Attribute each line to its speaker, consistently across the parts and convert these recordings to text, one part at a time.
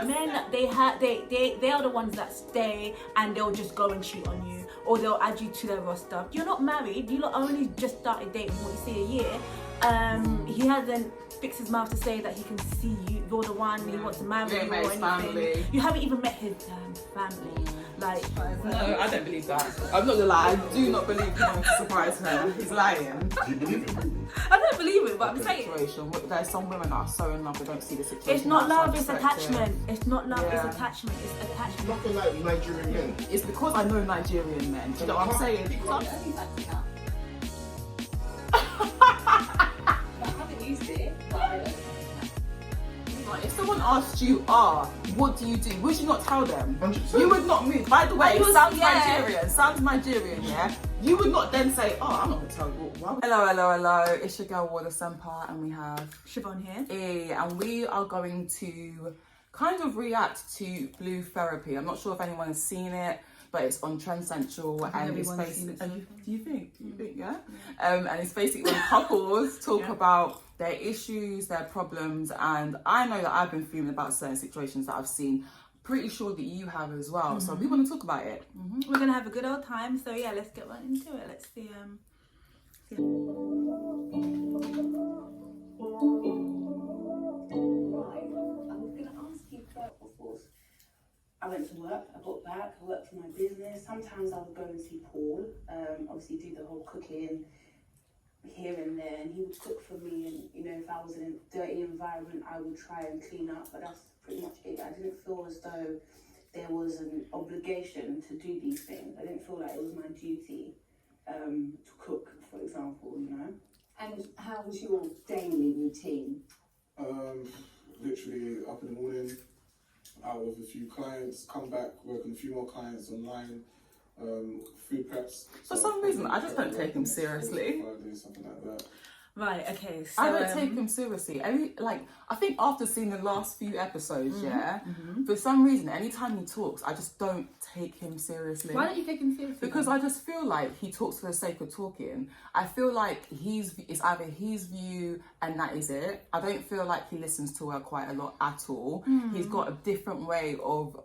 Speaker 1: Men, they are the ones that stay and they'll just go and cheat on you, or they'll add you to their roster. You're not married. You lot only just started dating. What you see a year. He hasn't fixed his mouth to say that he can see you. You're the one. He wants to marry you or anything.
Speaker 2: Family.
Speaker 1: You haven't even met his family. Like,
Speaker 2: no, I don't believe that. I'm not gonna lie. I do not believe he wanted to surprise her. He's lying.
Speaker 3: Do you believe him?
Speaker 1: I don't believe it, but I'm saying
Speaker 2: there's some women that are so in love they don't see the situation.
Speaker 1: it's not love, it's attachment. It's not love, it's attachment. It's attachment.
Speaker 3: Nothing like Nigerian men.
Speaker 2: It's because I know Nigerian men. Do you know what I'm saying? If someone asked you, what do you do? Would you not tell them?
Speaker 3: 100%.
Speaker 2: You would not move. By the way, sounds Nigerian, yeah? You would not then say, I'm not going to tell you. Hello. It's your girl, Water Senpai, and we have
Speaker 1: Siobhan here.
Speaker 2: And we are going to kind of react to Blue Therapy. I'm not sure if anyone has seen it, but it's on Trend Central, and it's basically. Do you think? Yeah. And it's basically when couples talk about their issues, their problems, and I know that I've been feeling about certain situations that I've seen. Pretty sure that you have as well. So we want to talk about it.
Speaker 1: We're gonna have a good old time. So yeah, let's get right into it. Let's see.
Speaker 4: Right, I was gonna ask you first, of course. I went to work, I got back, I worked for my business. Sometimes I would go and see Paul, obviously do the whole cooking here and there, and he would cook for me, and you know, if I was in a dirty environment, I would try and clean up, but that's pretty much it. I didn't feel as though there was an obligation to do these things. I didn't feel like it was my duty to cook, for example, you know.
Speaker 5: And how was your daily routine?
Speaker 3: Literally up in the morning, out with a few clients, come back, work on a few more clients online, food preps.
Speaker 2: For some reason, I just don't take him seriously.
Speaker 3: Something like that.
Speaker 1: Right, okay. So,
Speaker 2: I don't take him seriously. I think after seeing the last few episodes, for some reason, anytime he talks, I just don't take him seriously.
Speaker 1: Why don't you take him seriously?
Speaker 2: Because I just feel like he talks for the sake of talking. I feel like it's either his view and that is it. I don't feel like he listens to her quite a lot at all. He's got a different way of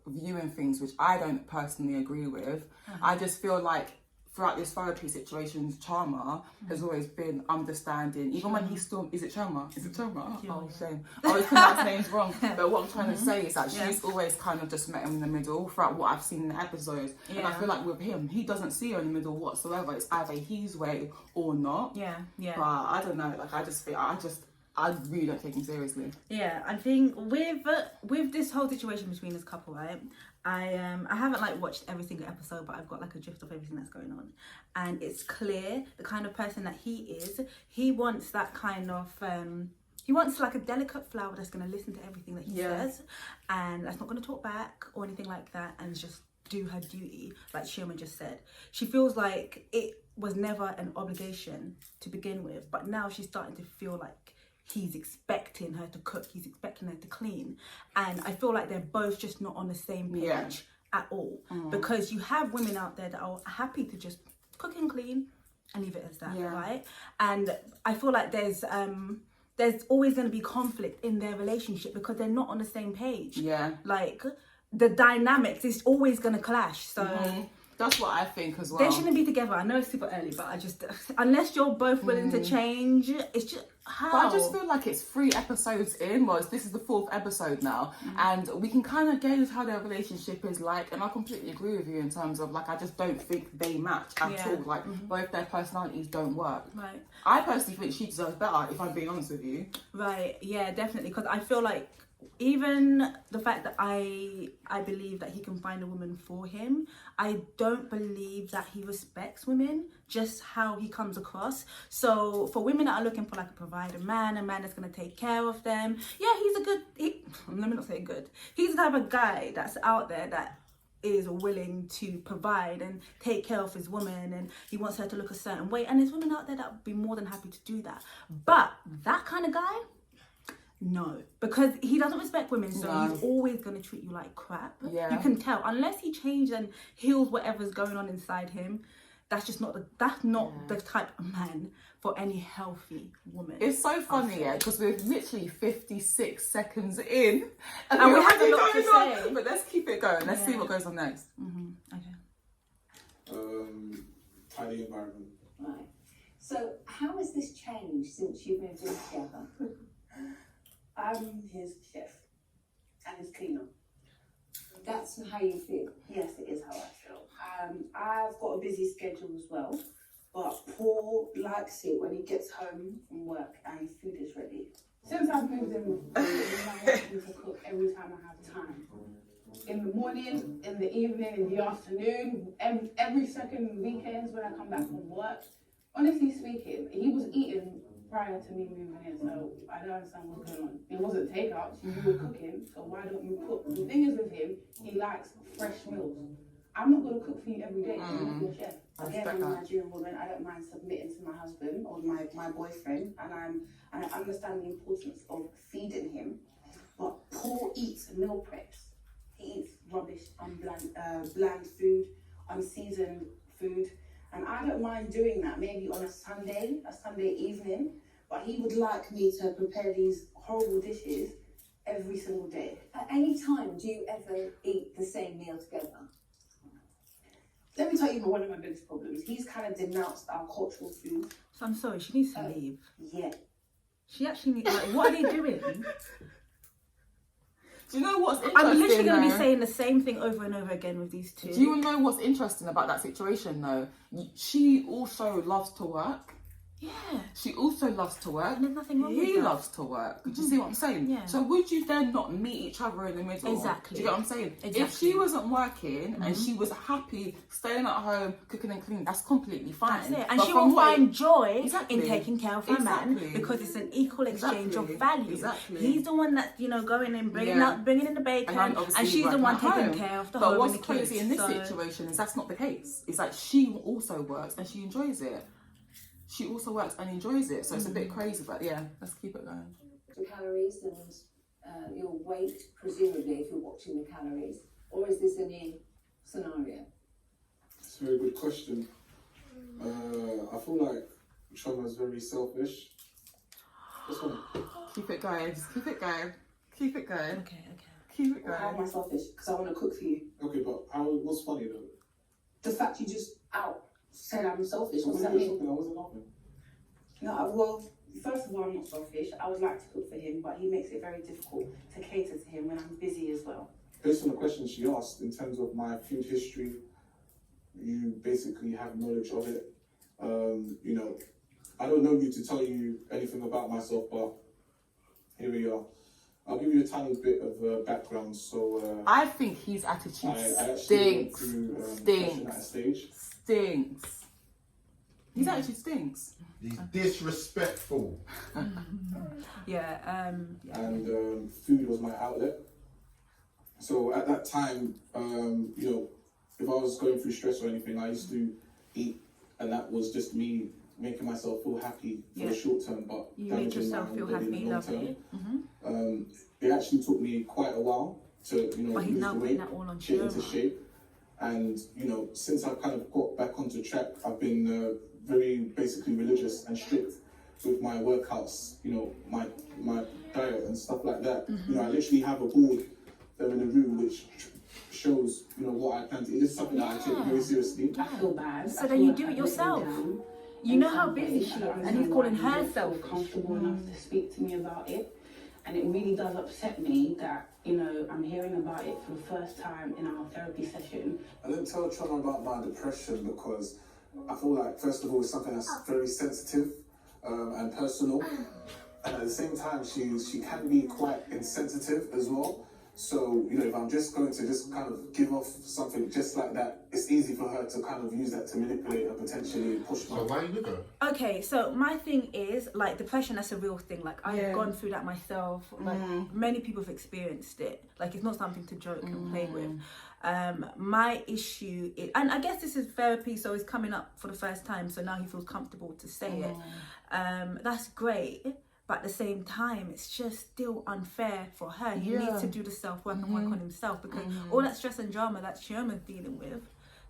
Speaker 2: viewing things, which I don't personally agree with. I just feel like throughout this therapy situation, Chioma has always been understanding. Even when he still... Is it Chioma? Is it Chioma? Oh, shame. I always pronounce names wrong. But what I'm trying to say is that she's always kind of just met him in the middle throughout what I've seen in the episodes. Yeah. And I feel like with him, he doesn't see her in the middle whatsoever. It's either his way or not.
Speaker 1: Yeah.
Speaker 2: But I don't know. Like, I just feel... I really don't take him seriously.
Speaker 1: Yeah, I think with this whole situation between this couple, right? I haven't watched every single episode, but I've got a gist of everything that's going on, and it's clear the kind of person that he is. He wants that kind of he wants a delicate flower that's going to listen to everything that he says, and that's not going to talk back or anything like that, and just do her duty, like Chioma just said. She feels like it was never an obligation to begin with, but now she's starting to feel like he's expecting her to cook, he's expecting her to clean, and I feel like they're both just not on the same page at all. Because you have women out there that are happy to just cook and clean and leave it as that, right? And I feel like there's always going to be conflict in their relationship because they're not on the same page. The dynamics is always going to clash. So
Speaker 2: that's what I think as well.
Speaker 1: They shouldn't be together. I know it's super early, but I just, unless you're both willing to change, it's just, how?
Speaker 2: But I just feel like it's 3 episodes in. Well, this is the 4th episode now. And we can kind of gauge how their relationship is like. And I completely agree with you in terms of, I just don't think they match at all. Both their personalities don't work.
Speaker 1: Right.
Speaker 2: I personally think she deserves better, if I'm being honest with you.
Speaker 1: Right, yeah, definitely. Because I feel like even the fact that I believe that he can find a woman for him, I don't believe that he respects women, just how he comes across. So for women that are looking for a provider man, a man that's going to take care of them, he's a good, let me not say good, he's the type of guy that's out there that is willing to provide and take care of his woman, and he wants her to look a certain way, and there's women out there that would be more than happy to do that. But that kind of guy, no, because he doesn't respect women, so he's always going to treat you like crap. You can tell, unless he changes and heals whatever's going on inside him, that's just not the the type of man for any healthy woman.
Speaker 2: It's so funny, yeah, because we're literally 56 seconds in,
Speaker 1: and we have a lot to say.
Speaker 2: But let's keep it going. Let's see what goes on next.
Speaker 1: Okay.
Speaker 3: Tidy environment.
Speaker 5: Right. So how has this changed since you've moved in together?
Speaker 4: I'm his chef and his cleaner.
Speaker 5: That's how you feel?
Speaker 4: Yes, it is how I feel. I've got a busy schedule as well, but Paul likes it when he gets home from work and food is ready. Since I've moved in with Paul, I'm having to cook every time I have time. In the morning, in the evening, in the afternoon, every second weekends when I come back from work. Honestly speaking, he was eating prior to me moving in, so I don't understand what's going on. It wasn't takeouts, you were cooking, so why don't you cook? The thing is with him, he likes fresh meals. I'm not going to cook for you every day, I'm not your chef. Again, I'm a Nigerian woman, I don't mind submitting to my husband or my boyfriend, and I understand the importance of feeding him, but Paul eats meal preps. He eats rubbish, bland food, unseasoned food. And I don't mind doing that, maybe on a Sunday evening, but he would like me to prepare these horrible dishes every single day.
Speaker 5: At any time, do you ever eat the same meal together?
Speaker 4: Let me tell you one of my biggest problems. He's kind of denounced our cultural food.
Speaker 1: So I'm sorry, she needs to leave.
Speaker 4: Yeah.
Speaker 1: She actually needs, like, what are they doing?
Speaker 2: Do you know what's interesting?
Speaker 1: I'm literally going to be saying the same thing over and over again with these two.
Speaker 2: Do you know what's interesting about that situation though? She also loves to work.
Speaker 1: Yeah.
Speaker 2: She also loves to work.
Speaker 1: And there's nothing wrong with
Speaker 2: He
Speaker 1: that.
Speaker 2: loves to work. Do you see what I'm saying?
Speaker 1: Yeah.
Speaker 2: So would you then not meet each other in the middle?
Speaker 1: Exactly.
Speaker 2: Do you get what I'm saying?
Speaker 1: Exactly.
Speaker 2: If she wasn't working and she was happy staying at home, cooking and cleaning, that's completely fine.
Speaker 1: That's it. And
Speaker 2: But
Speaker 1: she
Speaker 2: from
Speaker 1: will
Speaker 2: what
Speaker 1: find joy
Speaker 2: Exactly.
Speaker 1: in taking care of her man
Speaker 2: Exactly.
Speaker 1: because it's an equal exchange of value.
Speaker 2: Exactly.
Speaker 1: He's the one that's, going in, bringing in the bacon,
Speaker 2: I'm
Speaker 1: and
Speaker 2: obviously
Speaker 1: she's the
Speaker 2: working
Speaker 1: one
Speaker 2: at
Speaker 1: taking
Speaker 2: home.
Speaker 1: care of the
Speaker 2: But
Speaker 1: home
Speaker 2: what's
Speaker 1: and the kids.
Speaker 2: crazy in this
Speaker 1: So-
Speaker 2: situation is that's not the case. It's like she also works and she enjoys it. She also works and enjoys it, so it's a bit crazy, but yeah, let's keep it going.
Speaker 5: The calories and your weight, presumably, if you're watching the calories, or is this a new scenario?
Speaker 3: It's a very good question. I feel like Chioma is very selfish. This one.
Speaker 2: Keep it going, just keep it going. Keep it going.
Speaker 1: Okay.
Speaker 2: Keep it
Speaker 4: Well, how am I
Speaker 2: going.
Speaker 4: selfish? Because I want to cook for you.
Speaker 3: Okay, but what's funny though?
Speaker 4: The fact you just said I'm selfish,
Speaker 3: I
Speaker 4: what does that
Speaker 3: wasn't
Speaker 4: mean?
Speaker 3: laughing.
Speaker 4: No, well, first of all, I'm not selfish. I would like to cook for him, but he makes it very difficult to cater to him when I'm busy as well.
Speaker 3: Based on the question she asked, in terms of my food history, you basically have knowledge of it. I don't know you to tell you anything about myself, but here we are. I'll give you a tiny bit of background. So
Speaker 2: I think his attitude
Speaker 3: I actually
Speaker 2: stinks.
Speaker 3: went through depression at a stage.
Speaker 2: Stinks. His attitude stinks.
Speaker 6: He's disrespectful.
Speaker 1: Yeah.
Speaker 3: And food was my outlet. So at that time, if I was going through stress or anything, I used to eat, and that was just me making myself feel happy for the short term, but
Speaker 1: You make
Speaker 3: damaging
Speaker 1: yourself
Speaker 3: my
Speaker 1: feel
Speaker 3: body in
Speaker 1: happy,
Speaker 3: the long term.
Speaker 1: lovely.
Speaker 3: It actually took me quite a while to
Speaker 1: But he's
Speaker 3: lose
Speaker 1: now
Speaker 3: the
Speaker 1: putting
Speaker 3: weight,
Speaker 1: that all on
Speaker 3: get into
Speaker 1: Chioma.
Speaker 3: shape, and since I've kind of got back onto track, I've been very basically religious and strict with my workouts, my diet and stuff like that. I literally have a board there in the room which shows what I plan to eat. This is something that I take very seriously.
Speaker 4: I feel bad.
Speaker 1: So
Speaker 4: I
Speaker 1: then
Speaker 4: feel
Speaker 1: you
Speaker 4: like
Speaker 1: do it
Speaker 4: I've let
Speaker 1: yourself.
Speaker 4: down.
Speaker 1: You know how busy she is, and he's calling her
Speaker 4: Feel
Speaker 1: selfish.
Speaker 4: comfortable enough to speak to me about it, and it really does upset me that I'm hearing about it for the first time in our therapy session.
Speaker 3: I didn't tell Chioma about my depression because I feel like, first of all, it's something that's very sensitive and personal, and at the same time, she can be quite insensitive as well. So, if I'm just going to just kind of give off something just like that, it's easy for her to kind of use that to manipulate and potentially push my...
Speaker 6: So why you with her?
Speaker 1: Okay, so my thing is, like, depression, that's a real thing. Like, I've gone through that myself. Like, many people have experienced it. Like, it's not something to joke and play with. My issue is, and I guess this is therapy, so it's coming up for the first time, so now he feels comfortable to say it. That's great. But at the same time, it's just still unfair for her. He needs to do the self-work and work on himself, because all that stress and drama that Chioma's dealing with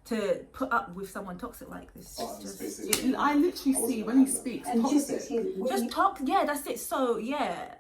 Speaker 1: to put up with someone toxic like this.
Speaker 3: Oh,
Speaker 1: Just,
Speaker 2: I literally see when he speaks
Speaker 5: And just
Speaker 2: toxic.
Speaker 1: just talk. Yeah, that's it. So yeah.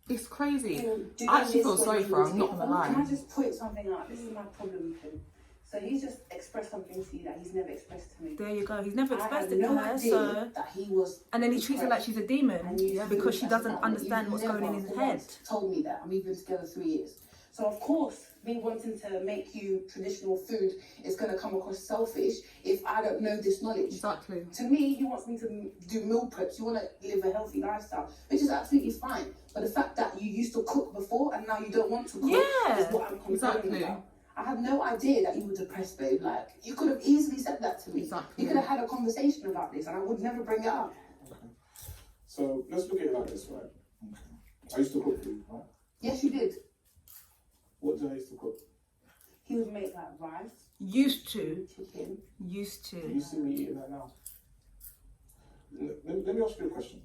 Speaker 2: It's crazy.
Speaker 4: Do
Speaker 2: I actually
Speaker 4: this
Speaker 2: feel
Speaker 4: when
Speaker 2: sorry
Speaker 4: he
Speaker 2: for her,
Speaker 4: was
Speaker 2: I'm not
Speaker 4: big.
Speaker 2: gonna lie.
Speaker 4: Can I just point something out? This is my problem with him. So he's just expressed something to you that he's never expressed to me.
Speaker 1: There you go. He's never
Speaker 4: I
Speaker 1: expressed
Speaker 4: had
Speaker 1: it to
Speaker 4: no
Speaker 1: her,
Speaker 4: idea
Speaker 1: so
Speaker 4: that he was.
Speaker 1: and then he treats her like she's a demon
Speaker 4: And you
Speaker 1: because
Speaker 4: feel
Speaker 1: she
Speaker 4: that's
Speaker 1: doesn't
Speaker 4: not-
Speaker 1: understand
Speaker 4: you've
Speaker 1: what's going on in
Speaker 4: never
Speaker 1: his head.
Speaker 4: once told me that. We've been together 3 years. So of course, me wanting to make you traditional food is going to come across selfish if I don't know this knowledge.
Speaker 2: Exactly.
Speaker 4: To me, he wants me to do meal preps. You want to live a healthy lifestyle, which is absolutely fine. But the fact that you used to cook before and now you don't want to cook is what I'm complaining about. I had no idea that you were depressed, babe. Like, you could have easily said that to me.
Speaker 2: Exactly.
Speaker 4: You could have had a conversation about this and I would never bring it up.
Speaker 3: So let's look at it like this, right? I used to cook food, right?
Speaker 4: Yes, you did.
Speaker 3: What did I used to cook?
Speaker 4: He would make like rice,
Speaker 1: Used to.
Speaker 4: chicken.
Speaker 1: Used to.
Speaker 3: You see me eating that now. Let me ask you a question.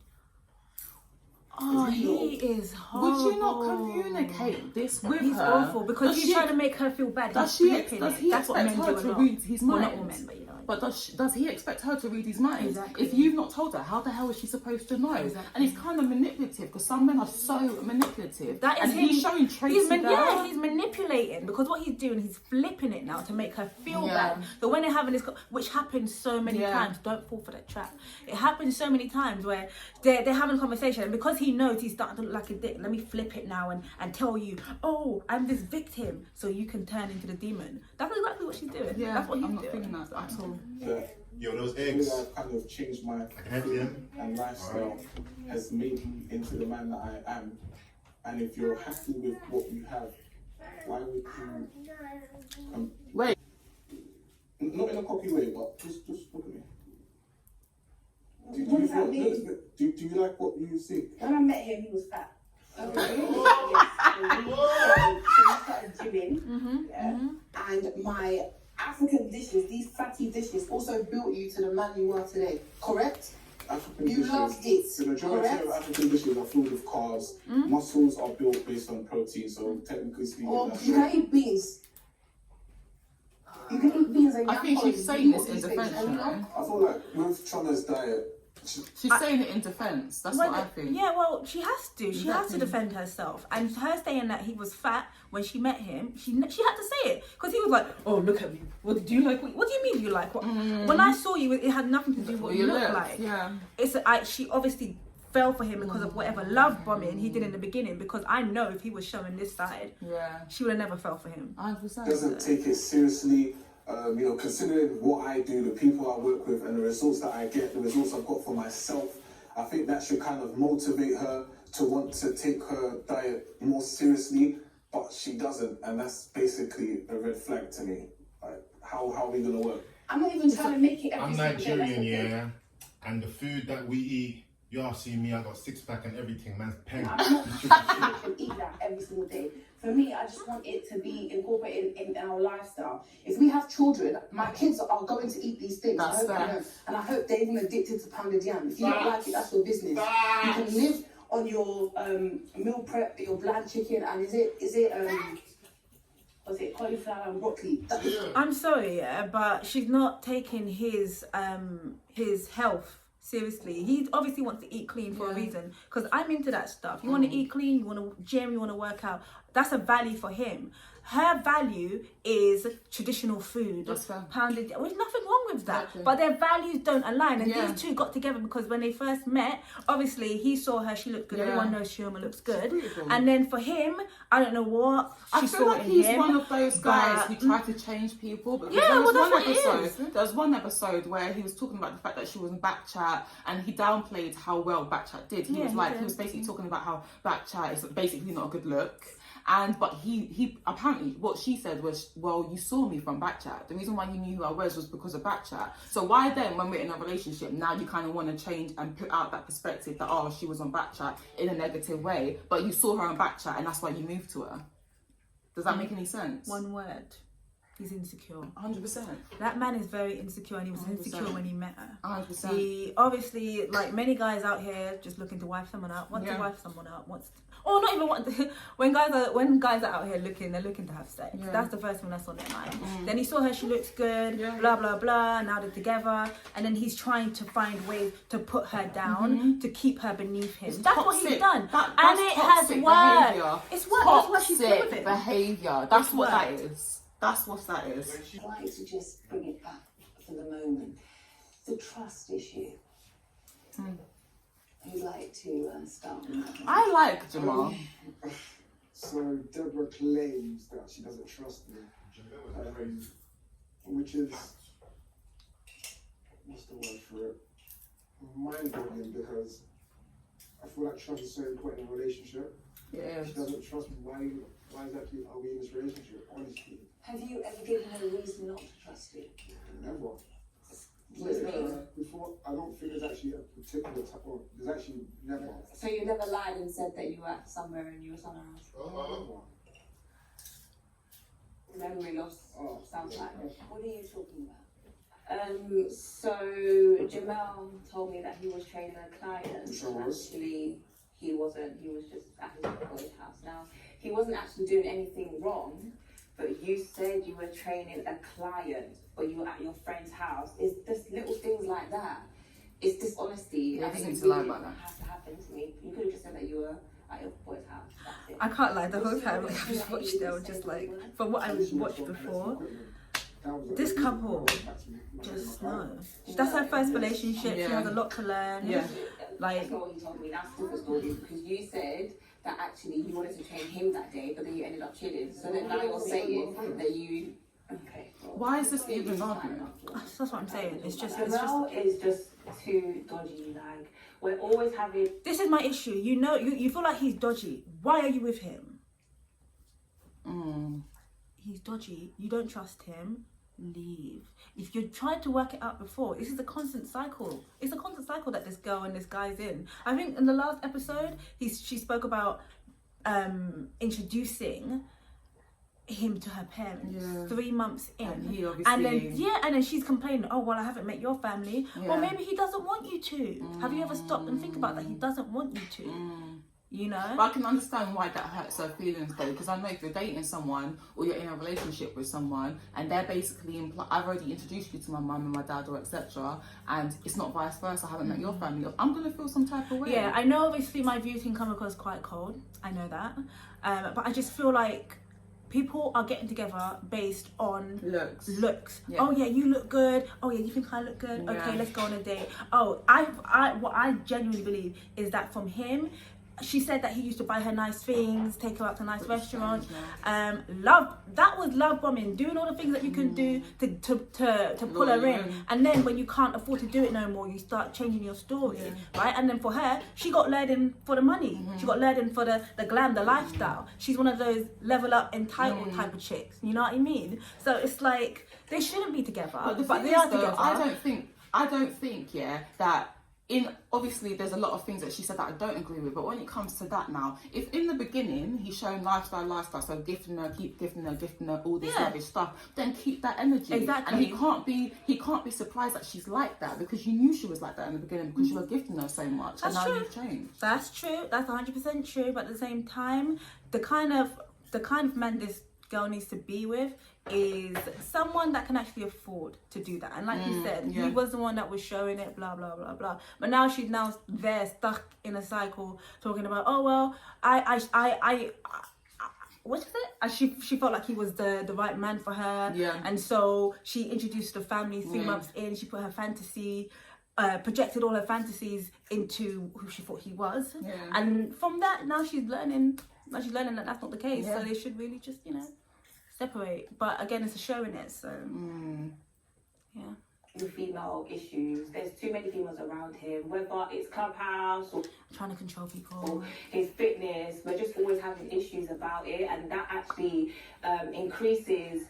Speaker 1: Oh,
Speaker 3: Is he
Speaker 1: he is horrible.
Speaker 2: Would you not communicate this with
Speaker 1: He's
Speaker 2: her?
Speaker 1: awful because he's trying to make her feel bad.
Speaker 2: Does
Speaker 1: He's
Speaker 2: he
Speaker 1: flipping
Speaker 2: does
Speaker 1: it.
Speaker 2: he
Speaker 1: That's what
Speaker 2: expect
Speaker 1: men
Speaker 2: her
Speaker 1: do a
Speaker 2: to
Speaker 1: lot.
Speaker 2: read his
Speaker 1: Well,
Speaker 2: mind?
Speaker 1: not all men, but you know.
Speaker 2: But does he expect her to read his mind?
Speaker 1: Exactly.
Speaker 2: If you've not told her, how the hell is she supposed to know?
Speaker 1: Exactly.
Speaker 2: And it's kind of manipulative because some men are so manipulative.
Speaker 1: That is
Speaker 2: and
Speaker 1: him.
Speaker 2: he's showing traits
Speaker 1: He's
Speaker 2: of that.
Speaker 1: he's manipulating because what he's doing, he's flipping it now to make her feel
Speaker 2: Yeah.
Speaker 1: bad. So when they're having this, which happens so many
Speaker 2: Yeah.
Speaker 1: times, don't fall for that trap. It happens so many times where they're having a conversation and because he knows he's starting to look like a dick, let me flip it now and tell you, oh, I'm this victim, so you can turn into the demon. That's exactly what she's doing.
Speaker 2: Yeah,
Speaker 1: That's what he's
Speaker 2: I'm not
Speaker 1: doing.
Speaker 2: feeling that at all.
Speaker 3: That
Speaker 6: Yo, those
Speaker 3: the way
Speaker 6: eggs.
Speaker 3: I've kind of changed my
Speaker 6: Him.
Speaker 3: and lifestyle has made me into the man that I am. And if you're happy with what you have, why would you?
Speaker 2: Wait.
Speaker 3: Not in a cocky way, but just look at me. Do
Speaker 4: What
Speaker 3: you
Speaker 4: does that
Speaker 3: feel?
Speaker 4: mean?
Speaker 3: Do you like what you see?
Speaker 4: When I met him, he was fat.
Speaker 5: Oh,
Speaker 4: Yes. So we started gymming. And my African dishes, these fatty dishes, also built you to the man you are today. Correct?
Speaker 3: African
Speaker 4: You
Speaker 3: dishes.
Speaker 4: loved it,
Speaker 3: The majority
Speaker 4: correct?
Speaker 3: of African dishes are filled with carbs. Muscles are built based on protein. So technically speaking,
Speaker 4: Or
Speaker 3: that's
Speaker 4: you can eat beans. You can eat beans and
Speaker 2: I
Speaker 4: yam
Speaker 2: think
Speaker 4: porridge,
Speaker 2: she's
Speaker 4: you
Speaker 2: saying
Speaker 4: can
Speaker 2: this
Speaker 4: eat
Speaker 2: in
Speaker 4: these things,
Speaker 2: defense,
Speaker 4: and
Speaker 2: you know?
Speaker 3: I feel like with Choma's diet,
Speaker 2: She's saying it in defense. That's what I think.
Speaker 1: Yeah, well, she has to. She has to
Speaker 2: Exactly.
Speaker 1: defend herself. And her saying that he was fat when she met him, she had to say it because he was like, "Oh, look at me. What do you like? What do you mean you like? What?" When I saw you, it had nothing to do with what you look
Speaker 2: live,
Speaker 1: like.
Speaker 2: yeah.
Speaker 1: She obviously fell for him because of whatever love bombing he did in the beginning. Because I know if he was showing this side,
Speaker 2: Yeah.
Speaker 1: she would have never fell for him.
Speaker 2: 100%.
Speaker 3: doesn't take it seriously. Considering what I do, the people I work with, and the results that I get, the results I've got for myself, I think that should kind of motivate her to want to take her diet more seriously, but she doesn't, and that's basically a red flag to me. Like, how are we gonna work?
Speaker 4: I'm not even trying to make it every
Speaker 6: I'm
Speaker 4: single day,
Speaker 6: Nigerian,
Speaker 4: that's the thing.
Speaker 6: yeah. And the food that we eat, you all see me, I got six pack and everything, man's peng.
Speaker 4: I'm not trying to eat that every single day. For me, I just want it to be incorporated in our lifestyle. If we have children, my kids are going to eat these things.
Speaker 2: That's
Speaker 4: I hope they
Speaker 2: fair.
Speaker 4: know. And I hope they're even addicted to pounded yam. If you don't like it, that's your business. You can live on your meal prep, your bland chicken, and is it cauliflower and broccoli?
Speaker 1: I'm sorry, yeah, but she's not taking his health seriously. He obviously wants to eat clean for a reason. Because I'm into that stuff. You want to eat clean, you want to gym, you want to work out. That's a value for him. Her value is traditional food.
Speaker 2: That's fair.
Speaker 1: Pounded. There's nothing wrong with that.
Speaker 2: Exactly.
Speaker 1: But their values don't align. And
Speaker 2: Yeah.
Speaker 1: these two got together because when they first met, obviously he saw her, she looked good.
Speaker 2: Yeah.
Speaker 1: Everyone knows Chioma looks good.
Speaker 2: beautiful.
Speaker 1: And then for him, I don't know what
Speaker 2: I
Speaker 1: she
Speaker 2: feel
Speaker 1: saw
Speaker 2: like
Speaker 1: in
Speaker 2: he's
Speaker 1: him.
Speaker 2: one of those guys
Speaker 1: but-
Speaker 2: who try to change people. Because
Speaker 1: Yeah,
Speaker 2: there was
Speaker 1: well, that's
Speaker 2: one
Speaker 1: what it
Speaker 2: episode.
Speaker 1: is.
Speaker 2: There was one episode where he was talking about the fact that she was in Backchat, and he downplayed how well Backchat did. He
Speaker 1: Yeah,
Speaker 2: was
Speaker 1: he
Speaker 2: like,
Speaker 1: did.
Speaker 2: he was basically talking about how Backchat is basically not a good look. But he apparently what she said was, well, you saw me from Backchat. The reason why you knew who I was because of Backchat. So why then, when we're in a relationship, now you kind of want to change and put out that perspective that, oh, she was on Backchat in a negative way, but you saw her on Backchat and that's why you moved to her. Does that make any sense?
Speaker 1: One word. He's insecure.
Speaker 2: 100%.
Speaker 1: That man is very insecure and he was
Speaker 2: 100%.
Speaker 1: insecure when he met her.
Speaker 2: 100%.
Speaker 1: He obviously, like many guys out here, just looking to wife someone out, wants
Speaker 2: Yeah.
Speaker 1: to wife someone out, or not even want to, when guys are out here looking, they're looking to have sex. That's the first thing that's on their mind. Then he saw her, she looks good, blah blah blah, now they're together, and then he's trying to find ways to put her down, to keep her beneath him. That's what he's done, and it has worked.
Speaker 2: Behavior.
Speaker 1: It's worked. That's why she's good with it.
Speaker 2: Behavior. That's what that is. That's what that is.
Speaker 5: I'd like to just bring it back for the moment. The trust issue. Who'd like to start with that?
Speaker 2: I like Jamal.
Speaker 7: So Deborah claims that she doesn't trust me, which is, what's the word for it? Mind-boggling, because I feel like trust is so important in a relationship.
Speaker 2: Yeah.
Speaker 7: She doesn't trust me. Why exactly are we in this relationship? Honestly,
Speaker 5: Have you ever given her a reason not to trust you?
Speaker 7: never.
Speaker 5: Yes.
Speaker 7: Before, I don't think there's actually a particular type of. There's actually never.
Speaker 5: So you never lied and said that you were somewhere and you were somewhere else? Memory loss sounds like it. What are you talking about? So Jamal told me that he was training a client.
Speaker 7: Sure was.
Speaker 5: Actually, he wasn't. He was just at his boy's house. Now, he wasn't actually doing anything wrong, but you said you were training a client, but you were at your friend's house. It's just little things like that. It's dishonesty.
Speaker 2: Yeah,
Speaker 5: and
Speaker 2: you
Speaker 5: it
Speaker 2: need to lie
Speaker 5: really
Speaker 2: about that.
Speaker 5: has to happen to me. You could have just said that you were at your boy's house. That's it.
Speaker 1: I can't lie, the whole time like, I just watched it, I was just like, from what I watched before, this couple just no. That's her first relationship. She has a lot to learn.
Speaker 2: Yeah.
Speaker 5: That's not what you told me. That's a different story, because you said that actually you wanted to train him that day, but then you ended up chilling. So then now you're saying that you. Okay.
Speaker 2: Why is this even an argument?
Speaker 1: That's what I'm saying. It's just
Speaker 4: Jamal is just too dodgy. Like, we're always having.
Speaker 1: this is my issue. You know, you feel like he's dodgy. Why are you with him? He's dodgy. You don't trust him. Leave. If you tried to work it out before, this is a constant cycle. It's a constant cycle that this girl and this guy's in. I think in the last episode, she spoke about introducing him to her parents 3 months in,
Speaker 2: And he obviously...
Speaker 1: and then she's complaining, oh well, I haven't met your family. Well, maybe he doesn't want you to. Have you ever stopped and think about that? He doesn't want you to. You know?
Speaker 2: But I can understand why that hurts her feelings though, because I know if you're dating someone or you're in a relationship with someone and they're basically I've already introduced you to my mum and my dad or etc., and it's not vice versa, I haven't met your family, I'm gonna feel some type of way.
Speaker 1: Yeah, I know obviously my views can come across quite cold, I know that, but I just feel like people are getting together based on looks.
Speaker 2: Yeah.
Speaker 1: Oh yeah, you look good. Oh yeah, you think I look good. Okay, let's go on a date. Oh, what I genuinely believe is that from him, she said that he used to buy her nice things, take her out to nice restaurants. That was love bombing, doing all the things that you can do to pull her in. And then when you can't afford to do it no more, you start changing your story, right? And then for her, she got lured in for the money. She got lured in for the glam, the lifestyle. She's one of those level up, entitled type of chicks. You know what I mean? So it's like they shouldn't be together, but they are together.
Speaker 2: I don't think that. Obviously there's a lot of things that she said that I don't agree with, but when it comes to that now, if in the beginning he's showing lifestyle, so keep gifting her all this lavish stuff, then keep that energy.
Speaker 1: Exactly.
Speaker 2: And he can't be surprised that she's like that, because you knew she was like that in the beginning because you were gifting her so much.
Speaker 1: That's
Speaker 2: and now
Speaker 1: true.
Speaker 2: you've changed.
Speaker 1: That's true. That's 100% true. But at the same time, the kind of man this girl needs to be with is someone that can actually afford to do that. And like you said, he was the one that was showing it, blah blah blah blah. But now she's there stuck in a cycle, talking about, oh well, I what is it? She felt like he was the right man for her. And so she introduced the family 3 months in. She put her fantasy. Projected all her fantasies into who she thought he was, and from that now she's learning that that's not the case. So they should really just separate. But again, it's a show in it, so
Speaker 4: The female issues. There's too many females around him, whether it's Clubhouse or
Speaker 1: trying to control people.
Speaker 4: his fitness. We're just always having issues about it, and that actually increases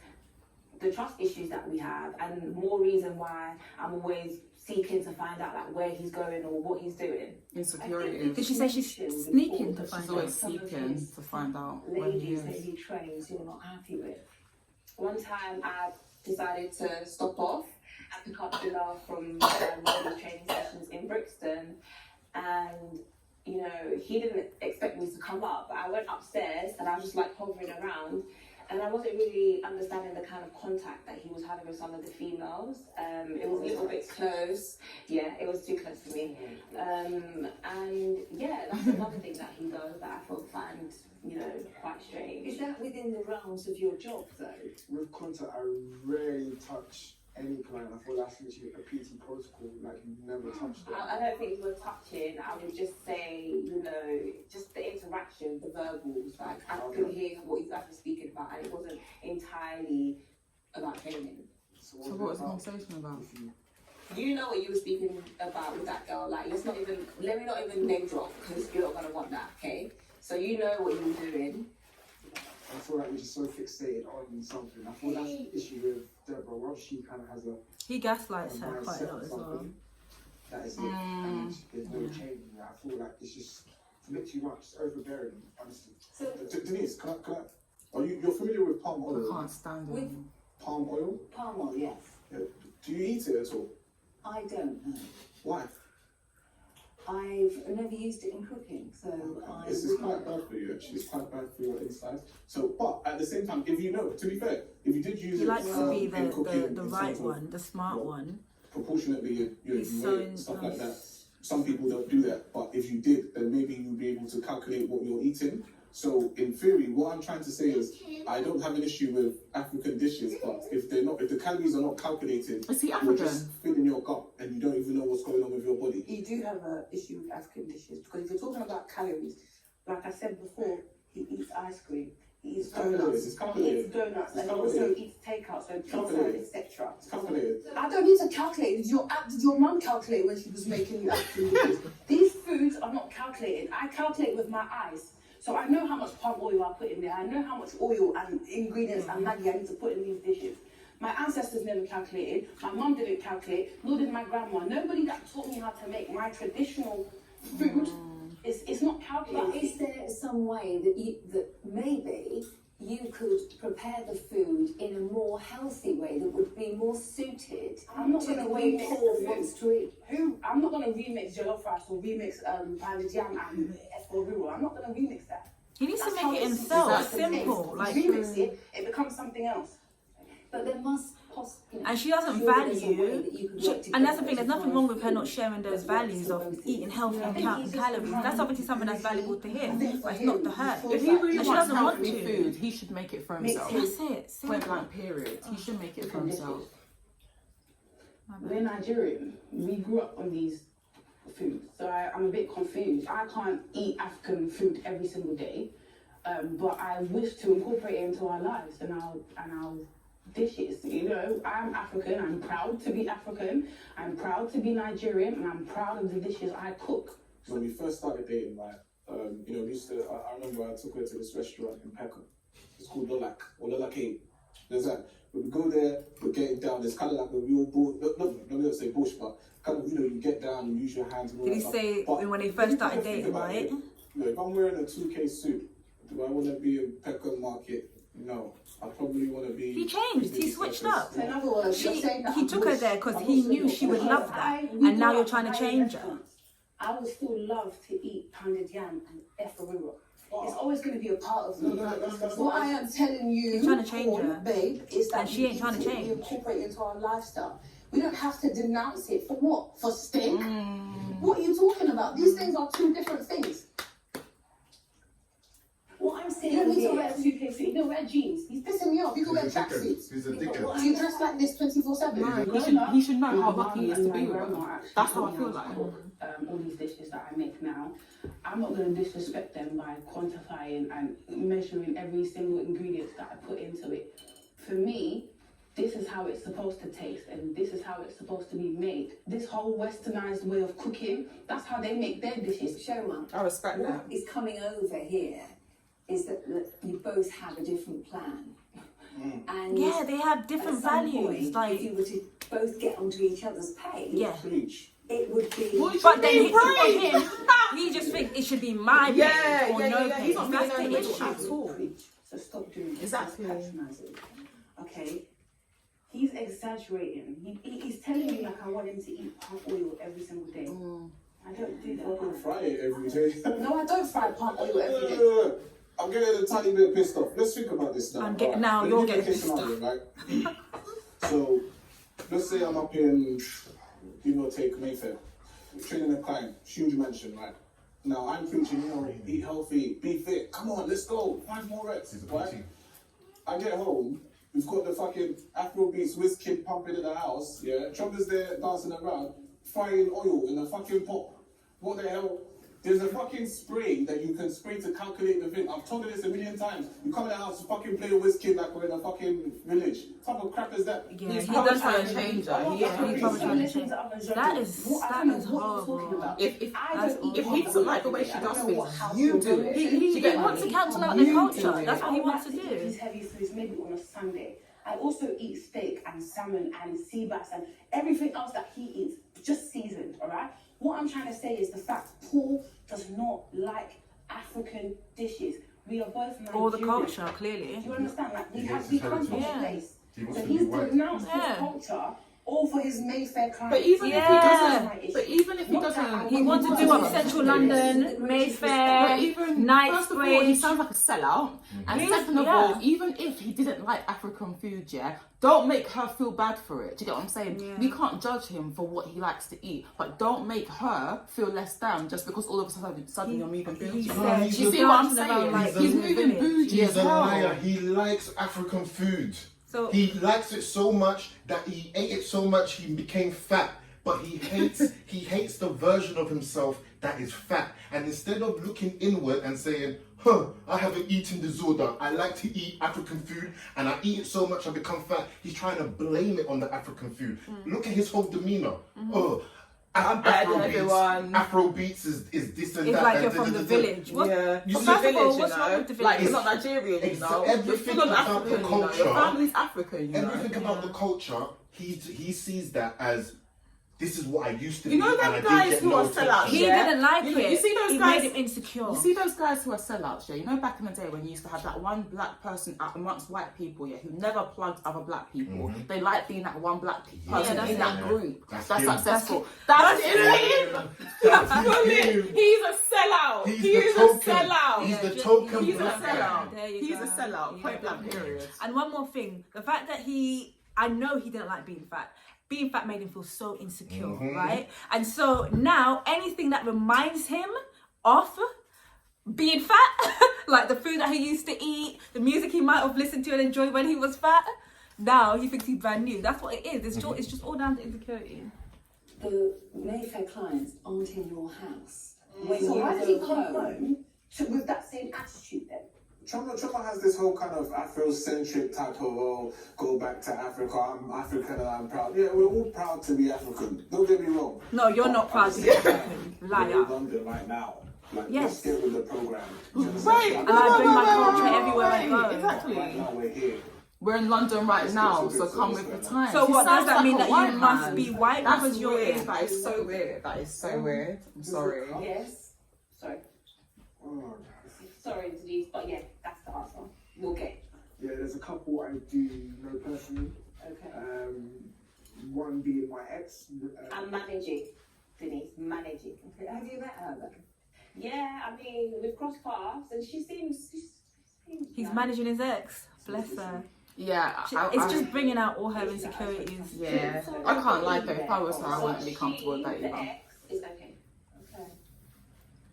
Speaker 4: the trust issues that we have, and more reason why I'm always seeking to find out like where he's going or what he's doing.
Speaker 2: Insecurity.
Speaker 1: Did she say she's sneaking to find
Speaker 2: She's
Speaker 1: out?
Speaker 2: always seeking to find out where he
Speaker 5: Ladies that
Speaker 2: is.
Speaker 5: he trains you're not happy with. One time I decided to stop off and pick up Bilal from one of his training sessions in Brixton, and you know, he didn't expect me to come up, but I went upstairs and I was just like hovering around, and I wasn't really understanding the kind of contact that he was having with some of the females. It was a little bit close. Yeah, it was too close for me. And yeah, that's another thing that he does that I find, you know, quite strange.
Speaker 8: Is that within the realms of your job, though?
Speaker 7: With contact, I rarely touch any client. I feel that's literally a PT protocol. Like, you've never touched it.
Speaker 5: I don't think we're touching. I would just say, you know, just the interaction, the verbals. Like, I could hear what you guys were speaking about, and it wasn't entirely about training.
Speaker 2: So what was the conversation about?
Speaker 5: You know what you were speaking about with that girl. Like, let me not even name drop, because you're not gonna want that, okay? So you know what you were doing.
Speaker 7: I feel like we're just so fixated on something. I feel that's the issue with Deborah. Well, she kind of has a
Speaker 1: He gaslights her quite a lot as well.
Speaker 7: that is it, and there's no changing that. I feel like it's just a bit too much, it's overbearing, honestly.
Speaker 8: So,
Speaker 3: Denise, can I, you're familiar with palm
Speaker 2: I
Speaker 3: oil?
Speaker 2: can't stand
Speaker 8: with
Speaker 2: him.
Speaker 3: Palm oil?
Speaker 8: palm oil, yes.
Speaker 3: Yeah. Do you eat it at all?
Speaker 8: I don't know.
Speaker 3: Why?
Speaker 8: I've never used it in cooking, so I
Speaker 3: It's quite bad for you, actually. It's quite bad for your insides. So, but at the same time, if you know, to be fair, if you did use
Speaker 1: He
Speaker 3: it
Speaker 1: likes to be
Speaker 3: in cooking,
Speaker 1: the
Speaker 3: in
Speaker 1: right
Speaker 3: terms of
Speaker 1: one, the smart one.
Speaker 3: proportionately, you
Speaker 1: He's
Speaker 3: weigh
Speaker 1: so
Speaker 3: it, stuff like that.
Speaker 1: nice.
Speaker 3: Some people don't do that, but if you did, then maybe you'd be able to calculate what you're eating. So, in theory, what I'm trying to say is, I don't have an issue with African dishes, but if the calories are not calculated,
Speaker 2: Is he
Speaker 3: you're
Speaker 2: African?
Speaker 3: just filling your gut and you don't even know what's going on with your body.
Speaker 4: You do have an issue with African dishes, because if you're talking about calories, like I said before, he eats ice cream, he eats donuts,
Speaker 3: It's
Speaker 4: he
Speaker 3: calculated.
Speaker 4: eats donuts,
Speaker 3: It's
Speaker 4: and he also
Speaker 3: calculated.
Speaker 4: eats takeout, so pizza,
Speaker 3: calculated.
Speaker 4: etc.
Speaker 3: It's calculated.
Speaker 4: I don't need to calculate. Did your mum calculate when she was making you African dishes? These foods are not calculated. I calculate with my eyes. So I know how much palm oil I put in there. I know how much oil and ingredients and Maggi I need to put in these dishes. My ancestors never calculated. My mum didn't calculate, nor did my grandma. Nobody that taught me how to make my traditional food, it's not
Speaker 8: But
Speaker 4: calculated.
Speaker 8: is there some way that maybe you could prepare the food in a more healthy way that would be more suited
Speaker 4: I'm not
Speaker 8: to
Speaker 4: gonna
Speaker 8: the way
Speaker 4: remix
Speaker 8: Paul
Speaker 4: the food.
Speaker 8: wants to eat?
Speaker 4: I'm not gonna remix jollof rice or remix pounded yam and escargot. I'm not gonna remix that.
Speaker 1: He needs to
Speaker 4: That's
Speaker 1: make
Speaker 4: how
Speaker 1: it
Speaker 4: it's
Speaker 1: himself.
Speaker 4: supposed to
Speaker 1: Simple.
Speaker 4: taste.
Speaker 1: Like,
Speaker 4: remix it, it becomes something else.
Speaker 8: But there must possibly.
Speaker 1: and she doesn't value. And that's the thing. There's nothing wrong with her not sharing those values of eating healthy and counting calories. That's obviously something that's valuable to him, but it's not to her.
Speaker 2: If he really
Speaker 1: And she
Speaker 2: wants
Speaker 1: doesn't want
Speaker 2: healthy
Speaker 1: to.
Speaker 2: food, he should make it for himself.
Speaker 1: That's it.
Speaker 2: Point
Speaker 1: Simple.
Speaker 2: blank period. He should make it for himself.
Speaker 4: We're Nigerian. We grew up on these foods, so I'm a bit confused. I can't eat African food every single day, but I wish to incorporate it into our lives and our dishes. You know, I'm African. I'm proud to be African. I'm proud to be Nigerian, and I'm proud of the dishes I cook.
Speaker 3: When we first started dating, like, you know, we used to, I remember I took her to this restaurant in Peckham. It's called Lolak, or Lolake. There's that. When we go there, we're getting down. It's kind of like a real bush, let me not say bush, but kind of, you know, you get down, you use your hands. And all
Speaker 1: Did he
Speaker 3: that
Speaker 1: say
Speaker 3: stuff. But
Speaker 1: when they
Speaker 3: if
Speaker 1: first
Speaker 3: you
Speaker 1: started
Speaker 3: think
Speaker 1: dating,
Speaker 3: about
Speaker 1: right?
Speaker 3: it, you know, if I'm wearing a 2K suit, do I want to be in Peckham Market? No. I probably want to be...
Speaker 1: He changed. He switched up.
Speaker 4: So in other words, you're saying that
Speaker 1: He
Speaker 4: I
Speaker 1: took her
Speaker 4: wish-
Speaker 1: there because
Speaker 4: I
Speaker 1: he
Speaker 4: wish-
Speaker 1: knew she would love that, and now you're trying to change her.
Speaker 4: I would still love to eat pounded yam and efferrero. It's always going to be a part of me.
Speaker 3: that's
Speaker 4: What I am telling you,
Speaker 1: He's trying to change
Speaker 4: Paul,
Speaker 1: her.
Speaker 4: babe, is that
Speaker 1: And she ain't trying to
Speaker 4: we
Speaker 1: change.
Speaker 4: incorporate it into our lifestyle. We don't have to denounce it for what? For steak? What are you talking about? These things are two different things.
Speaker 8: What I'm
Speaker 4: You
Speaker 8: saying
Speaker 4: don't need to
Speaker 8: here,
Speaker 4: wear a suitcase. You don't wear jeans. He's pissing me off. You can wear tracksuits.
Speaker 6: He's a dickhead.
Speaker 4: Do you dress like this 24/7?
Speaker 2: No, he should know how lucky he is to be with her. That's how I feel like.
Speaker 4: All these dishes that I make now, I'm not going to disrespect them by quantifying and measuring every single ingredient that I put into it. For me, this is how it's supposed to taste and this is how it's supposed to be made. This whole westernized way of cooking, that's how they make their dishes.
Speaker 8: Chioma,
Speaker 2: I respect
Speaker 8: what
Speaker 2: that.
Speaker 8: is coming over here is that you both have a different plan. And
Speaker 1: Yeah, they have
Speaker 8: at
Speaker 1: different
Speaker 8: some
Speaker 1: values.
Speaker 8: point, if
Speaker 1: Like,
Speaker 8: you were to both get onto each other's page,
Speaker 1: yeah.
Speaker 3: Preach.
Speaker 8: it would be.
Speaker 1: But then he just thinks it should be my page or no page.
Speaker 2: He's not
Speaker 1: That's
Speaker 2: being
Speaker 1: the
Speaker 2: in the middle
Speaker 1: issue.
Speaker 2: at all.
Speaker 4: So stop doing this.
Speaker 2: Exactly.
Speaker 4: It's patronizing. Okay? He's exaggerating. He's telling me like I want him to eat palm oil every single day. I don't do
Speaker 3: Fucking
Speaker 4: that.
Speaker 3: fry it every day.
Speaker 5: No, I don't fry palm oil every day.
Speaker 3: I'm getting a tiny bit pissed off. Let's think about this now.
Speaker 1: I'm getting- now
Speaker 3: Let me
Speaker 1: you're
Speaker 3: give you a
Speaker 1: getting
Speaker 3: case
Speaker 1: pissed
Speaker 3: scenario, right? So, let's say I'm up in, give or take, Mayfair, training a client, huge mansion, right? Now I'm preaching, eat healthy, be fit. Come on, let's go. 5 more reps, right? I get home, we've got the fucking Afrobeats whiz kid pumping in the house, yeah? Chopper's there dancing around, frying oil in a fucking pot. What the hell? There's a fucking spray that you can spray to calculate the thing. I've told you this a million times. You come in the house to fucking play a whiz kid like we're in a fucking village. What type of crap is that?
Speaker 1: Yeah,
Speaker 2: He's
Speaker 1: he
Speaker 2: probably
Speaker 1: does
Speaker 2: trying
Speaker 1: that.
Speaker 2: to change her.
Speaker 1: Yeah, he's probably trying to change. That is horrible.
Speaker 2: If he doesn't like the way she does things, you do it.
Speaker 1: He wants to cancel out the culture. That's what he wants to
Speaker 4: These
Speaker 1: do.
Speaker 4: heavy foods maybe on a Sunday. I also eat steak and salmon and sea bass and everything else that he eats, just seasoned, alright? What I'm trying to say is the fact Paul does not like African dishes. We are both Nigerian.
Speaker 1: Or the culture, clearly.
Speaker 4: Do you understand? Like we
Speaker 6: Yes,
Speaker 4: we
Speaker 6: it's
Speaker 4: come from a
Speaker 1: heritage.
Speaker 4: place.
Speaker 6: He wants
Speaker 4: So
Speaker 6: to be
Speaker 4: he's
Speaker 6: white.
Speaker 4: denounced
Speaker 1: Yeah.
Speaker 4: his culture all for his Mayfair clients.
Speaker 2: But even if he
Speaker 1: Yeah.
Speaker 2: doesn't, but even if he doesn't,
Speaker 1: He wants to do up Central London, Mayfair,
Speaker 2: But even first of all, he
Speaker 1: Knightsbridge.
Speaker 2: sounds like a sellout. And
Speaker 1: He's-
Speaker 2: second of
Speaker 1: yeah.
Speaker 2: all, even if he didn't like African food, yeah, don't make her feel bad for it. Do you get what I'm saying?
Speaker 1: Yeah.
Speaker 2: We can't judge him for what he likes to eat, but don't make her feel less than just because all of a sudden you're moving bougie.
Speaker 1: said
Speaker 6: he's
Speaker 2: Do you
Speaker 6: a-
Speaker 2: see what I'm
Speaker 1: dancing around
Speaker 2: saying?
Speaker 1: like
Speaker 2: He's
Speaker 1: in the
Speaker 2: moving
Speaker 1: village.
Speaker 2: bougie
Speaker 6: He's
Speaker 2: as
Speaker 6: a
Speaker 2: hell.
Speaker 6: liar. He likes African food.
Speaker 1: So-
Speaker 6: he likes it so much that he ate it so much he became fat. But he hates the version of himself that is fat. And instead of looking inward and saying, I have an eating disorder. I like to eat African food and I eat it so much I become fat. He's trying to blame it on the African food. Look at his whole demeanor.
Speaker 2: I'm bad, everyone.
Speaker 6: Afrobeats is this and
Speaker 1: It's
Speaker 6: that.
Speaker 1: like
Speaker 6: and
Speaker 1: you're from the village. What?
Speaker 2: Yeah,
Speaker 6: You
Speaker 1: Well,
Speaker 6: see
Speaker 1: first of all,
Speaker 2: village,
Speaker 1: what's
Speaker 2: you
Speaker 1: wrong
Speaker 2: know?
Speaker 1: with the
Speaker 2: Like,
Speaker 1: village?
Speaker 2: he's not Nigerian, you know?
Speaker 6: Everything
Speaker 2: You're full of
Speaker 6: about the
Speaker 2: African, you know?
Speaker 6: culture.
Speaker 2: Your family's African, you know?
Speaker 6: Everything about the culture, he sees that as this is what I used to
Speaker 2: You know
Speaker 6: be,
Speaker 2: them
Speaker 6: and
Speaker 2: guys
Speaker 6: I didn't get
Speaker 2: who
Speaker 6: no
Speaker 2: are sellouts,
Speaker 6: attention.
Speaker 1: He
Speaker 2: yeah?
Speaker 1: didn't like
Speaker 2: You
Speaker 1: it.
Speaker 2: see those
Speaker 1: It
Speaker 2: guys-
Speaker 1: made him insecure.
Speaker 2: You see those guys who are sellouts, yeah? You know back in the day when you used to have that one black person amongst white people, yeah, who never plugged other black people. They like being that one black person
Speaker 1: that's
Speaker 2: in that
Speaker 6: him.
Speaker 2: group.
Speaker 6: That's
Speaker 2: That's
Speaker 6: him.
Speaker 2: successful. That's him.
Speaker 6: That's
Speaker 2: Fully.
Speaker 6: him.
Speaker 2: He's a sellout.
Speaker 6: He's
Speaker 2: He
Speaker 6: the
Speaker 2: is
Speaker 6: token.
Speaker 2: a sellout.
Speaker 6: He's the
Speaker 1: Yeah,
Speaker 6: token
Speaker 2: He's a
Speaker 6: black guy.
Speaker 2: sellout.
Speaker 1: There you
Speaker 2: He's
Speaker 1: go.
Speaker 2: a sellout.
Speaker 1: Yeah.
Speaker 2: Point blank period.
Speaker 1: And one more thing, the fact that I know he didn't like being fat. Being fat made him feel so insecure, right? And so now anything that reminds him of being fat, like the food that he used to eat, the music he might have listened to and enjoyed when he was fat, now he thinks he's brand new. That's what it is. It's just all down to insecurity.
Speaker 8: The Mayfair clients aren't in your house. When
Speaker 4: So
Speaker 8: you
Speaker 4: why does he
Speaker 8: go
Speaker 4: come
Speaker 8: home,
Speaker 4: home with that same attitude then?
Speaker 3: Choma has this whole kind of Afrocentric type of, go back to Africa, I'm African and I'm proud. Yeah, we're all proud to be African. Don't get me wrong.
Speaker 1: No, you're not proud to be African.
Speaker 3: We're in
Speaker 1: Liar.
Speaker 3: London right now. Like,
Speaker 1: Yes.
Speaker 3: let's get with the program.
Speaker 2: Right.
Speaker 1: And I bring my culture everywhere I go.
Speaker 2: Exactly.
Speaker 3: Right now we're here.
Speaker 2: We're in London right
Speaker 3: Let's
Speaker 2: now,
Speaker 3: get to
Speaker 2: so
Speaker 3: this
Speaker 2: come
Speaker 3: first,
Speaker 2: with the
Speaker 3: man.
Speaker 2: time.
Speaker 1: So
Speaker 2: He
Speaker 1: what, does
Speaker 2: sounds
Speaker 1: that
Speaker 2: like
Speaker 1: mean
Speaker 2: a
Speaker 1: that you
Speaker 2: white
Speaker 1: must
Speaker 2: man.
Speaker 1: be white
Speaker 2: That's
Speaker 1: because you're
Speaker 2: weird.
Speaker 1: in?
Speaker 2: That is so weird. That is so weird. I'm sorry.
Speaker 4: Yes. Sorry.
Speaker 7: Oh,
Speaker 4: Sorry, Denise, but yeah, that's the answer. We'll get.
Speaker 7: yeah, there's a couple I do know personally.
Speaker 4: Okay.
Speaker 7: One being my ex.
Speaker 4: I'm managing, Denise, managing.
Speaker 8: have you met her then?
Speaker 4: Yeah, I mean, we've crossed paths and she seems
Speaker 1: He's
Speaker 4: nice.
Speaker 1: managing his ex. Bless her.
Speaker 2: Yeah,
Speaker 1: It's just bringing out all her insecurities.
Speaker 2: yeah. I can't like her. If I was her, I wouldn't be comfortable with that
Speaker 4: The
Speaker 2: either.
Speaker 4: ex is okay. Okay.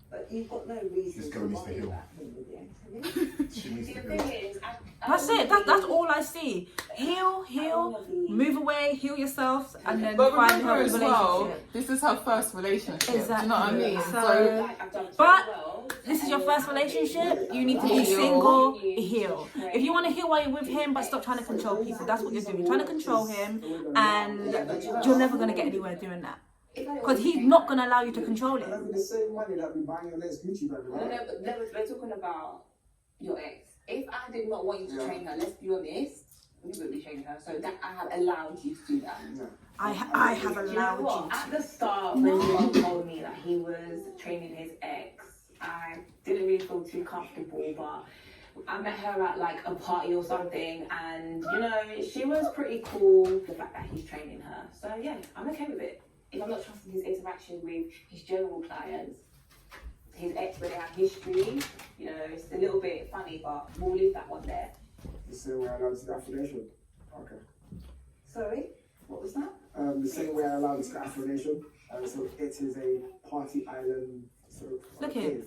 Speaker 9: But you've got no reason
Speaker 6: This
Speaker 9: to
Speaker 6: girl needs to
Speaker 9: worry
Speaker 6: heal.
Speaker 9: about him with the ex, have you?
Speaker 6: She needs
Speaker 4: See,
Speaker 6: to
Speaker 4: the
Speaker 6: go.
Speaker 4: thing is, I
Speaker 1: That's
Speaker 4: don't
Speaker 1: it.
Speaker 4: wanna
Speaker 1: That's
Speaker 4: be-
Speaker 1: all I see. Heal, move away, heal yourself, and then
Speaker 2: But
Speaker 1: find
Speaker 2: remember
Speaker 1: her
Speaker 2: as well,
Speaker 1: relationship.
Speaker 2: this is her first relationship.
Speaker 1: Exactly.
Speaker 2: Do you know what I mean?
Speaker 1: So-
Speaker 2: So
Speaker 4: Like, I've done so
Speaker 1: But
Speaker 4: well.
Speaker 1: this is your first relationship. You need to be
Speaker 2: Heal.
Speaker 1: single, heal. If you want to heal while you're with him, but stop trying to control people. That's what you're doing. You're trying to control him, and you're never gonna get anywhere doing that because he's not gonna allow you to control
Speaker 7: And that'd
Speaker 1: it.
Speaker 7: be the same money that we buy your next Gucci bag,
Speaker 5: No,
Speaker 7: right?
Speaker 5: no, but we're talking about your ex. If I did not want you to
Speaker 7: Yeah.
Speaker 5: train her, let's be honest, you wouldn't be training her. So that I have allowed you to do that.
Speaker 1: I have
Speaker 4: You know
Speaker 1: allowed
Speaker 4: what?
Speaker 1: you
Speaker 4: At
Speaker 1: to.
Speaker 4: the start, when Mom told me that he was training his ex, I didn't really feel too comfortable, but I met her at like a party or something, and you know, she was pretty cool. The fact that he's training her, so yeah, I'm okay with it.
Speaker 5: if I'm not trusting his interaction with his general clients, his ex, where they have history, you know, it's a little bit funny, but we'll leave that one there.
Speaker 7: The same way I allowed the affirmation. Okay.
Speaker 5: Sorry, what was that?
Speaker 7: The same way I allowed the affirmation. So it is a party island. So
Speaker 1: Look here.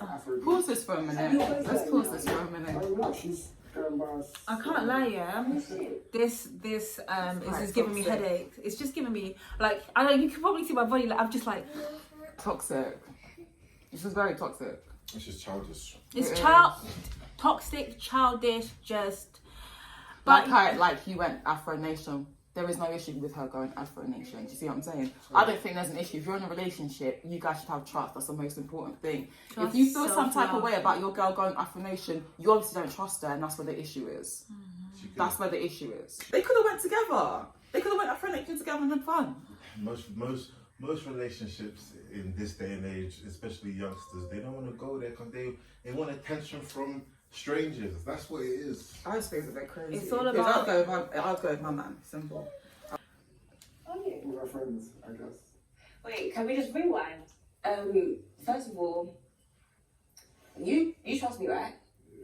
Speaker 2: Pause this for a minute. Let's pause this for a minute.
Speaker 7: No, she's going by us.
Speaker 1: I can't lie, yeah. This is just giving me headaches. It's just giving me like I don't. You can probably see my body. Like I'm just like
Speaker 2: Toxic. This is very toxic.
Speaker 6: It's just childish.
Speaker 1: it's toxic, childish, just. But
Speaker 2: Like you went Afro Nation. There is no issue with her going Afro Nation. Do you see what I'm saying? I don't think there's an issue. If you're in a relationship, you guys should have trust. That's the most important thing. If you feel some type of way about your girl going Afro Nation, you obviously don't trust her, and that's where the issue is. That's where the issue is. They could have went together. They could have went Afro Nation together and had fun.
Speaker 6: Most relationships in this day and age, especially youngsters, they don't want to go there because they want attention from strangers. That's what it is.
Speaker 2: I just think that they're crazy.
Speaker 1: It's all about.
Speaker 2: I'll go with my man. Simple.
Speaker 7: With our friends, I guess.
Speaker 5: Wait, can we just rewind? First of all, you trust me, right?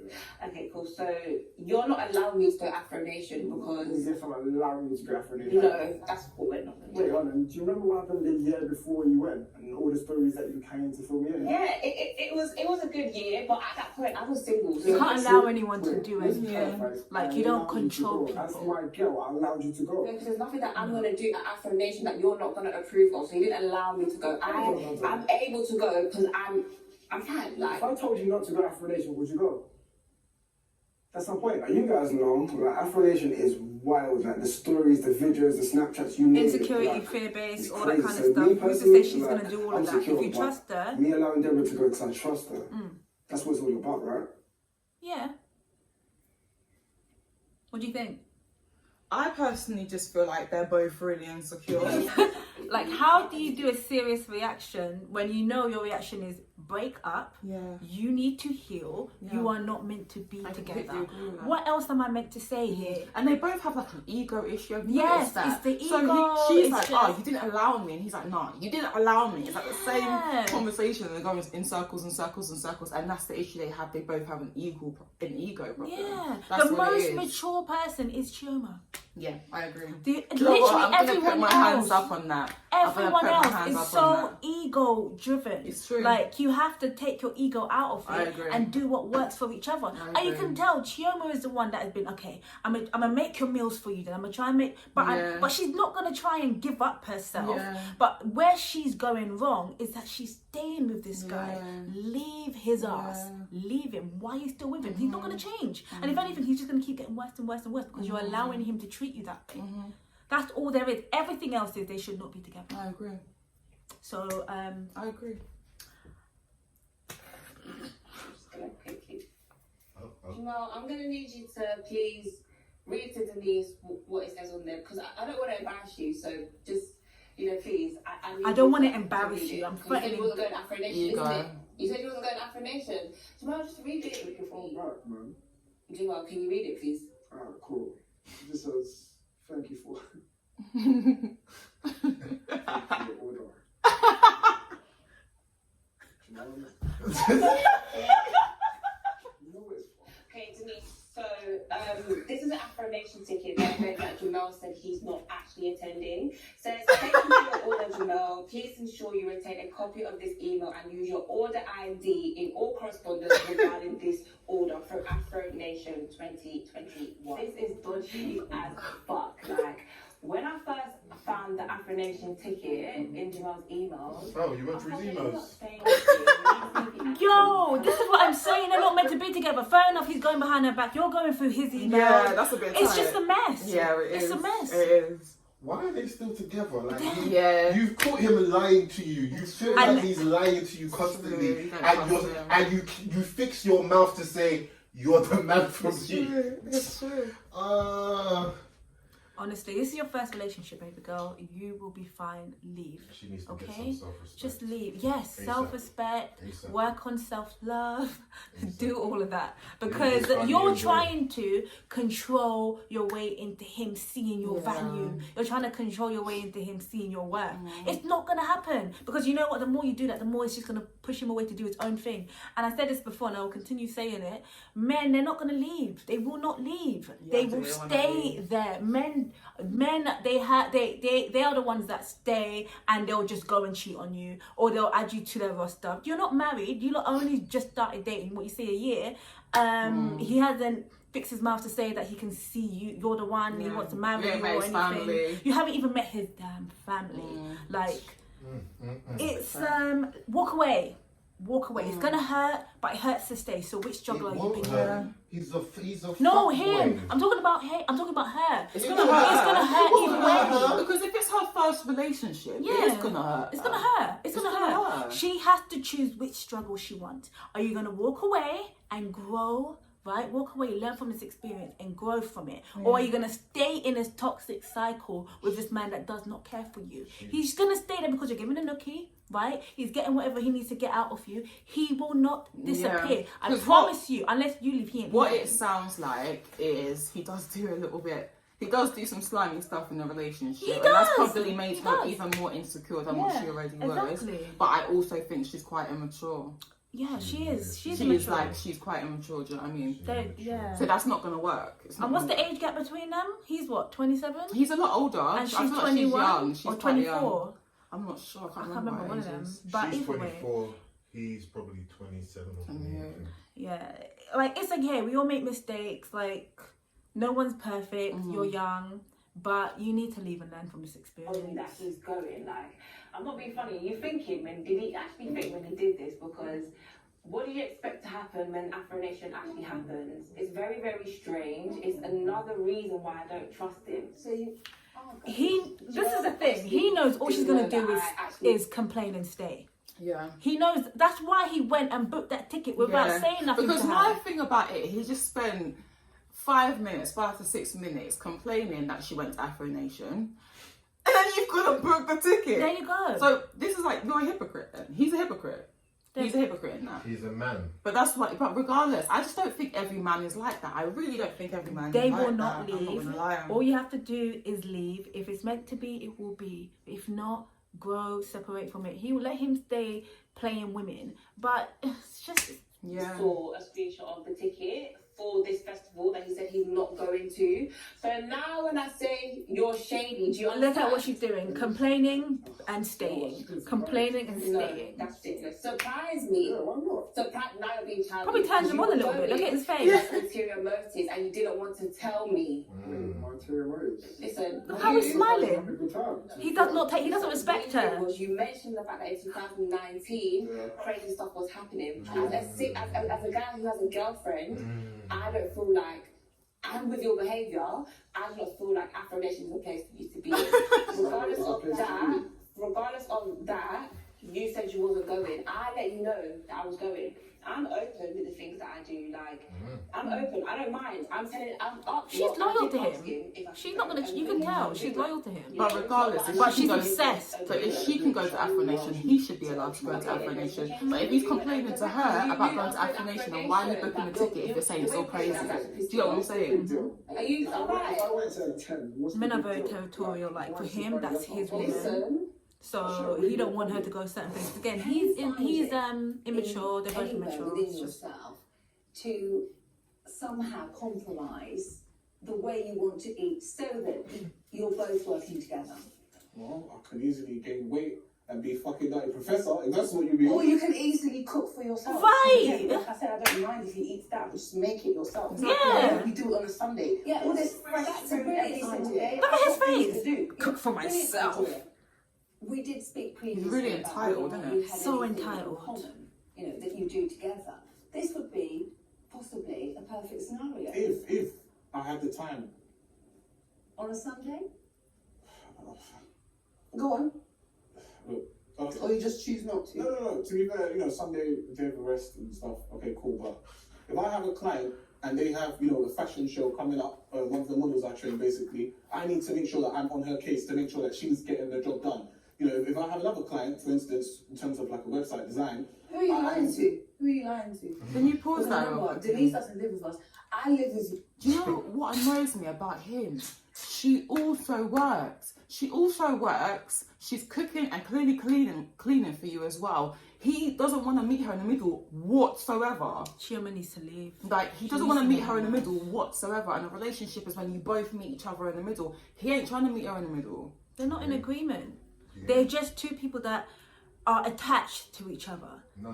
Speaker 7: Yeah.
Speaker 5: Okay, cool. So you're not allowing me to go Afro Nation because
Speaker 7: If I'm allowing you to go Afro Nation.
Speaker 5: no, that's what we're not going to
Speaker 7: Wait,
Speaker 5: do.
Speaker 7: hold on. Do you remember what happened the year before you went and all the stories that you came to fill me in?
Speaker 5: Yeah, it was a good year, but at that point I was single. So
Speaker 1: You can't allow anyone to do
Speaker 7: Listen,
Speaker 1: anything.
Speaker 7: clarify.
Speaker 1: Like
Speaker 7: I
Speaker 1: you don't
Speaker 7: allowed you to
Speaker 1: control
Speaker 7: go. That's
Speaker 1: people.
Speaker 7: my girl. I allowed you to go.
Speaker 5: because there's nothing that I'm gonna do at Afro Nation that you're not gonna approve of. So you didn't allow me to go. I'm able to go because I'm fine. Like
Speaker 7: If I told you not to go Afro Nation, would you go? That's my point. Like, you guys know, like, Afro Nation is wild. Like the stories, the videos, the Snapchats, you name it.
Speaker 1: Insecurity,
Speaker 7: Like,
Speaker 1: fear-based,
Speaker 7: it's
Speaker 1: all that
Speaker 7: crazy.
Speaker 1: kind of
Speaker 7: So
Speaker 1: stuff.
Speaker 7: me
Speaker 1: Who's to say
Speaker 7: personally,
Speaker 1: she's
Speaker 7: like,
Speaker 1: gonna do all
Speaker 7: I'm
Speaker 1: of that?
Speaker 7: secure,
Speaker 1: If you
Speaker 7: but
Speaker 1: trust her,
Speaker 7: me allowing Deborah to go because I trust her. That's what it's all about, right?
Speaker 1: yeah. What do you think?
Speaker 2: I personally just feel like they're both really insecure.
Speaker 1: Like, how do you do a serious reaction when you know your reaction is break up?
Speaker 2: Yeah.
Speaker 1: You need to heal. You
Speaker 2: Yeah.
Speaker 1: are not meant to be
Speaker 2: I
Speaker 1: together.
Speaker 2: completely agree with that.
Speaker 1: What else am I meant to say here?
Speaker 2: And they both have like an ego issue. Have you
Speaker 1: Yes,
Speaker 2: noticed that?
Speaker 1: it's the
Speaker 2: So
Speaker 1: ego,
Speaker 2: she's
Speaker 1: it's
Speaker 2: like,
Speaker 1: just-
Speaker 2: oh, you didn't allow me. And he's like, no, you didn't allow me. It's like the
Speaker 1: Yeah.
Speaker 2: same conversation. They're going in circles and circles and circles. And that's the issue they have. They both have an ego problem.
Speaker 1: Yeah.
Speaker 2: That's
Speaker 1: The
Speaker 2: what it
Speaker 1: most
Speaker 2: is.
Speaker 1: mature person is Chioma.
Speaker 2: Yeah, I agree.
Speaker 1: Literally
Speaker 2: Do you know what? I'm going to
Speaker 1: everyone
Speaker 2: put my
Speaker 1: else.
Speaker 2: hands up on that. I'm gonna
Speaker 1: Everyone
Speaker 2: put my
Speaker 1: else
Speaker 2: hands
Speaker 1: is
Speaker 2: up on
Speaker 1: so
Speaker 2: that.
Speaker 1: ego driven.
Speaker 2: It's true.
Speaker 1: Like you have to take your ego out of
Speaker 2: I
Speaker 1: it
Speaker 2: agree.
Speaker 1: and do what works for each other.
Speaker 2: I
Speaker 1: And you
Speaker 2: agree.
Speaker 1: can tell Chioma is the one that has been okay. I'm gonna make your meals for you. Then I'm gonna try and make,
Speaker 2: Yeah.
Speaker 1: but she's not gonna try and give up herself.
Speaker 2: Yeah.
Speaker 1: But where she's going wrong is that she's staying with this guy.
Speaker 2: Yeah.
Speaker 1: Leave his ass. Leave him. Why are you still with him? He's not gonna change. And if anything, he's just gonna keep getting worse and worse and worse because you're allowing him to treat you that way. That's all there is. Everything else is they should not be together.
Speaker 2: I agree.
Speaker 1: So
Speaker 2: I agree.
Speaker 5: just gonna quickly.
Speaker 6: Oh.
Speaker 5: Jamal, I'm gonna need you to please read to Denise what it says on there because I don't want to embarrass you. So just please.
Speaker 1: I don't want to
Speaker 5: to
Speaker 1: embarrass
Speaker 5: read
Speaker 1: you.
Speaker 5: it.
Speaker 1: I'm
Speaker 5: You said
Speaker 1: threatening.
Speaker 5: you wasn't going Afro Nation,
Speaker 2: You
Speaker 5: isn't
Speaker 2: go.
Speaker 5: it? You said you wasn't going Afro Nation. Jamal, just read it.
Speaker 7: Take your phone back, man.
Speaker 5: Jamal, can you read it, please?
Speaker 7: Alright, cool. It just says, thank you for your order. Do you know what it's for?
Speaker 5: Okay, Denise. So this is an Afro Nation ticket that Jamal said he's not actually attending. Says, thank you for your order, Jamal. Please ensure you retain a copy of this email and use your order ID in all correspondence regarding this order from Afro Nation 2021. This is dodgy as fuck. Like, when I first found the Afro Nation ticket in Jamal's emails,
Speaker 6: Oh, you went through his emails.
Speaker 1: Yo, this is what I'm saying. They're not meant to be together. Fair enough, he's going behind her back. You're going through his email.
Speaker 2: Yeah, that's a bit
Speaker 1: It's
Speaker 2: tight.
Speaker 1: just a mess.
Speaker 2: Yeah, it is.
Speaker 1: It's a mess.
Speaker 2: It is.
Speaker 6: Why are they still together? Like,
Speaker 2: Yeah.
Speaker 6: you've caught him lying to you. You feel
Speaker 1: And-
Speaker 6: like he's lying to you constantly,
Speaker 2: You don't
Speaker 6: and
Speaker 2: trust him.
Speaker 6: you fix your mouth to say you're the man for me.
Speaker 2: It's true.
Speaker 1: Honestly, this is your first relationship, baby girl. You will be fine. Leave.
Speaker 6: She needs to get
Speaker 1: Okay?
Speaker 6: some self-respect.
Speaker 1: Just leave. Yes,
Speaker 6: ASAP.
Speaker 1: self-respect.
Speaker 6: ASAP.
Speaker 1: Work on self-love.
Speaker 6: ASAP.
Speaker 1: Do all of that. Because
Speaker 6: Funny
Speaker 1: you're
Speaker 6: and
Speaker 1: trying to control your way into him seeing your
Speaker 2: Yeah.
Speaker 1: value. You're trying to control your way into him seeing your worth. It's not going to happen. Because you know what? The more you do that, the more it's just going to push him away to do his own thing. And I said this before and I will continue saying it. Men, they're not going to leave. They will not leave. They will stay there. Men, they are the ones that stay and they'll just go and cheat on you or they'll add you to their roster. You're not married. You lot only just started dating. What you say, a year. He hasn't fixed his mouth to say that he can see you. You're the one. He wants to marry you or anything.
Speaker 2: Family.
Speaker 1: You haven't even met his damn family. Like, it's walk away. Walk away. It's gonna hurt, but it hurts to stay. So which juggler are you picking?
Speaker 6: He's a
Speaker 1: No,
Speaker 6: fuck
Speaker 1: him.
Speaker 6: boy.
Speaker 1: I'm talking about him. I'm talking about her.
Speaker 2: It's gonna hurt.
Speaker 1: It's gonna hurt either way.
Speaker 2: Because if it's her first relationship, it is gonna hurt.
Speaker 1: It's gonna hurt. It's gonna hurt. She has to choose which struggle she wants. Are you gonna walk away and grow? Right, walk away, learn from this experience and grow from it. Or are you gonna stay in this toxic cycle with this man that does not care for you? He's gonna stay there because you're giving a nookie, right? He's getting whatever he needs to get out of you. He will not disappear. I promise you, unless you leave him.
Speaker 2: What it sounds like is he does do a little bit. He does do some slimy stuff in the relationship.
Speaker 1: He
Speaker 2: And
Speaker 1: does.
Speaker 2: that's probably made her even more insecure than what she already was.
Speaker 1: Exactly.
Speaker 2: But I also think she's quite immature.
Speaker 1: Yeah, she is. She's
Speaker 2: She's quite immature, do you know what I mean?
Speaker 1: Yeah.
Speaker 2: So that's not gonna work.
Speaker 1: And what's the age gap between them? He's what, 27?
Speaker 2: He's a lot older.
Speaker 1: And she's
Speaker 2: I feel like
Speaker 1: 21
Speaker 2: she's young. She's
Speaker 1: or
Speaker 2: quite
Speaker 1: 24.
Speaker 2: young. I'm not sure. I can't remember
Speaker 1: one of them.
Speaker 2: ages.
Speaker 1: But
Speaker 6: She's
Speaker 1: either way.
Speaker 6: 24. He's probably 27 or something.
Speaker 1: Yeah, like it's okay. We all make mistakes. Like no one's perfect. You're young, but you need to leave and learn from this experience.
Speaker 5: That he's going. Like, I'm not being funny. You thinking, man? Did he actually think when he did this? Because what do you expect to happen when Afro Nation actually happens? It's very, very strange. It's another reason why I don't trust him.
Speaker 8: So you.
Speaker 1: This is the thing. He knows all she's gonna do is complain and stay.
Speaker 2: Yeah.
Speaker 1: He knows. That's why he went and booked that ticket without saying nothing.
Speaker 2: Because
Speaker 1: to
Speaker 2: my
Speaker 1: her.
Speaker 2: thing about it, he just spent 5 to 6 minutes complaining that she went to Afro Nation, and then you've got to book the ticket.
Speaker 1: There you go.
Speaker 2: So this is like, you're a hypocrite then. He's a hypocrite. He's a hypocrite in that.
Speaker 6: He's a man.
Speaker 2: But that's what. But regardless, I just don't think every man is like that. I really don't think every man.
Speaker 1: They
Speaker 2: is like
Speaker 1: will not
Speaker 2: that. I'm
Speaker 1: leave.
Speaker 2: gonna lie.
Speaker 1: All you have to do is leave. If it's meant to be, it will be. If not, grow, separate from it. He will let him stay playing women. But it's just.
Speaker 2: Yeah.
Speaker 5: Saw a screenshot of the ticket for this festival that he said he's not going to. So now when I say you're shady, do you understand?
Speaker 1: Look at what she's doing. Complaining and staying. Complaining and
Speaker 5: No,
Speaker 1: staying.
Speaker 5: that's ridiculous. Surprise me.
Speaker 7: Yeah, why not?
Speaker 5: Surprise, now you're being childish.
Speaker 1: Probably turns him on a little bit. Look at his face.
Speaker 5: Ulterior motives, and you didn't want to tell me.
Speaker 7: Ulterior motives.
Speaker 5: Listen,
Speaker 1: Look how he's smiling.
Speaker 7: Having a good time.
Speaker 1: He does not take. He doesn't respect her.
Speaker 5: Was you mentioned the fact that in 2019 crazy stuff was happening. As a guy who has a girlfriend, I don't feel like, and with your behaviour, I do not feel like Afro Nation is a place for you to be. Regardless of that, you said you wasn't going. I let you know that I was going. I'm open with the things that I do. Like, I'm open. I don't mind. I'm up.
Speaker 1: She's loyal to him. She's not gonna. You can tell. She's loyal to him.
Speaker 2: But regardless,
Speaker 1: But she's obsessed.
Speaker 2: But if she can go to Afro Nation, he should be allowed to go to Afro Nation. But if he's complaining to her about going to Afro Nation, then why are you booking a ticket if you're saying it's all crazy? Do you know what I'm saying?
Speaker 5: Are you alright?
Speaker 7: If I went to a 10, what's the
Speaker 1: Men are
Speaker 7: big
Speaker 1: very
Speaker 7: deal?
Speaker 1: territorial. Like for him, that's his woman.
Speaker 5: Listen.
Speaker 1: So he don't want her to go certain places. Again, he's immature. They're both
Speaker 8: Anywhere
Speaker 1: immature.
Speaker 8: within
Speaker 1: It's just-
Speaker 8: yourself to somehow compromise the way you want to eat so that you're both working together.
Speaker 3: Well, I could easily gain weight and be fucking nutty professor if that's what you mean.
Speaker 4: Or you can easily cook for yourself.
Speaker 1: Right.
Speaker 4: Yeah, like I said, I don't mind if he eats that. Just make it yourself.
Speaker 1: Yeah.
Speaker 4: We do it on a Sunday.
Speaker 8: Yeah,
Speaker 4: All this
Speaker 8: that's a really simple day.
Speaker 1: Look at his face.
Speaker 4: To do.
Speaker 1: Cook for myself.
Speaker 8: We did speak previously
Speaker 2: really
Speaker 8: about
Speaker 2: entitled,
Speaker 8: whether
Speaker 2: isn't
Speaker 8: you
Speaker 2: it?
Speaker 8: had
Speaker 1: So
Speaker 8: anything in
Speaker 1: entitled.
Speaker 8: common, that you do together. This would be possibly a perfect scenario.
Speaker 3: If I had the time.
Speaker 8: On a Sunday?
Speaker 4: Go on.
Speaker 3: Look, okay.
Speaker 4: Or you just choose not to.
Speaker 3: No. To be fair, Sunday, day of rest and stuff. Okay, cool. But if I have a client and they have, you know, a fashion show coming up, one of the models I train basically, I need to make sure that I'm on her case to make sure that she's getting the job done. You know, if I have another client, for instance, in terms of like a website design.
Speaker 4: Who are you lying to? Who are you lying to?
Speaker 2: Can you pause that?
Speaker 4: Remember, Denise doesn't live with us. I live with you.
Speaker 2: Do you know what annoys me about him? She also works. She's cooking and clearly cleaning for you as well. He doesn't want to meet her in the middle whatsoever.
Speaker 1: Chioma needs to leave.
Speaker 2: Like, he doesn't want to meet her in the middle whatsoever. And a relationship is when you both meet each other in the middle. He ain't trying to meet her in the middle.
Speaker 1: They're not in agreement. They're just two people that are attached to each other. They're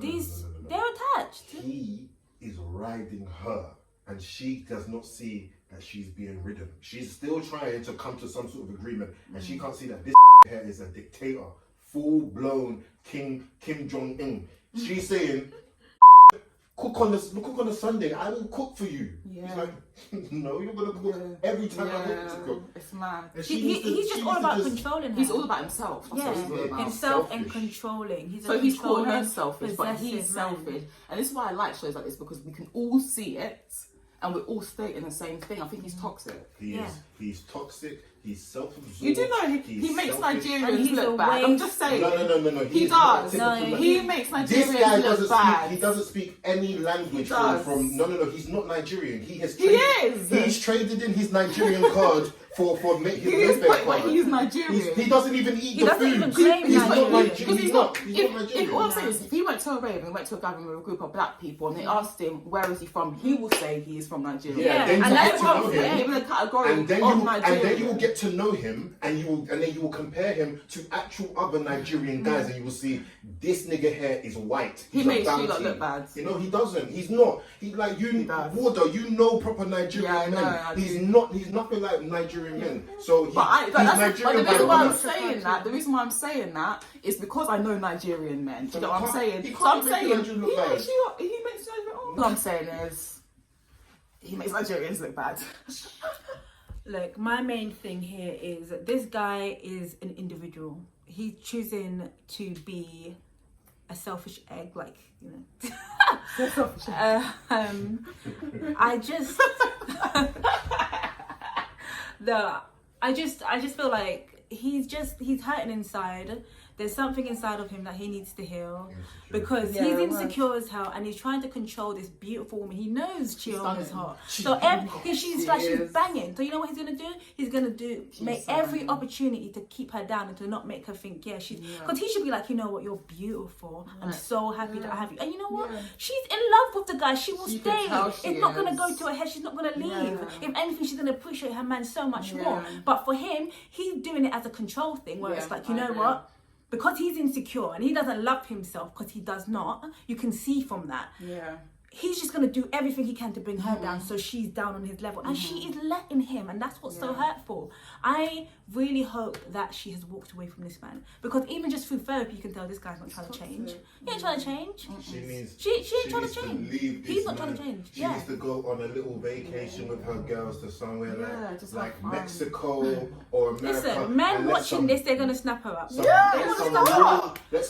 Speaker 1: attached.
Speaker 6: He is riding her, and she does not see that she's being ridden. She's still trying to come to some sort of agreement, and she can't see that this here is a dictator, full-blown Kim Jong-un. She's saying, cook on the Sunday. I will cook for you.
Speaker 2: Yeah.
Speaker 6: He's like, no, you're gonna cook every time I want to cook.
Speaker 2: It's mad.
Speaker 1: He's just all about controlling her.
Speaker 2: He's all about himself. That's what he's all about.
Speaker 1: Himself
Speaker 6: Selfish.
Speaker 1: and controlling.
Speaker 2: He's calling her selfish, but he's
Speaker 1: possessive man.
Speaker 2: selfish. And this is why I like shows like this, because we can all see it and we're all stating the same thing. I think he's toxic.
Speaker 6: He's toxic. He's self-absorbed.
Speaker 2: You do know he makes Nigerians
Speaker 1: he's
Speaker 2: look bad. I'm just saying.
Speaker 6: No.
Speaker 2: He does. He makes
Speaker 6: This guy
Speaker 2: Nigerians look bad.
Speaker 6: He doesn't speak any language from. No. He's not Nigerian. He is. He's traded in his Nigerian card for his birthday card.
Speaker 2: He's Nigerian.
Speaker 6: He doesn't even eat the
Speaker 1: doesn't
Speaker 6: food.
Speaker 1: even claim
Speaker 6: He's not
Speaker 1: Nigerian.
Speaker 6: Nigerian. He's not Nigerian.
Speaker 2: If all I'm saying is, if he went to a rave and went to a gathering with a group of black people and they asked him where is he from, he will say he is from Nigeria.
Speaker 6: Then
Speaker 1: and
Speaker 6: you
Speaker 1: that's
Speaker 6: get to
Speaker 1: what
Speaker 6: know
Speaker 1: I'm
Speaker 6: him.
Speaker 1: saying.
Speaker 2: Even the category
Speaker 6: And then
Speaker 2: of Nigeria.
Speaker 6: you will get to know him, and then you will compare him to actual other Nigerian guys, and you will see this nigga hair is white.
Speaker 2: He
Speaker 6: He's
Speaker 2: makes
Speaker 6: a
Speaker 2: you
Speaker 6: bounty.
Speaker 2: look bad.
Speaker 6: You know, he doesn't. He's not. He like you,
Speaker 2: He does.
Speaker 6: Wardo. You know proper Nigerian men. He's not. He's nothing like Nigerian men. So he's Nigerian.
Speaker 2: The reason why I'm saying that is because I know Nigerian men. Do you know what I'm saying?
Speaker 6: He
Speaker 2: So I'm
Speaker 6: can't make
Speaker 2: saying
Speaker 6: Nigerian look bad.
Speaker 2: he makes Nigerian. All I'm saying is he makes Nigerians look bad.
Speaker 1: Look, my main thing here is that this guy is an individual. He's choosing to be a selfish egg, like, you know. I just feel like he's hurting inside. There's something inside of him that he needs to heal because he's insecure as hell, and he's trying to control this beautiful woman. He knows Chioma is hot, so she's banging. So you know what he's gonna do? He's gonna make every opportunity to keep her down and to not make her think because he should be like, you know what, you're beautiful. I'm so happy that I have you. And you know what? She's in love with the guy. She will stay. It's not gonna go to her head. She's not gonna leave. If anything, she's gonna appreciate her man so much more. But for him, he's doing it as a control thing, where it's like, you know what? Because he's insecure and he doesn't love himself, because he does not, you can see from that. He's just going to do everything he can to bring her down, so she's down on his level. And she is letting him, and that's what's so hurtful. I really hope that she has walked away from this man, because even just through therapy, you can tell this guy's not trying to change. He ain't trying to change. She ain't trying to change. He's not trying to change.
Speaker 6: She needs to go on a little vacation with her girls to somewhere like Mexico or America.
Speaker 1: Listen, men watching this, they're going to snap her up.
Speaker 6: Let's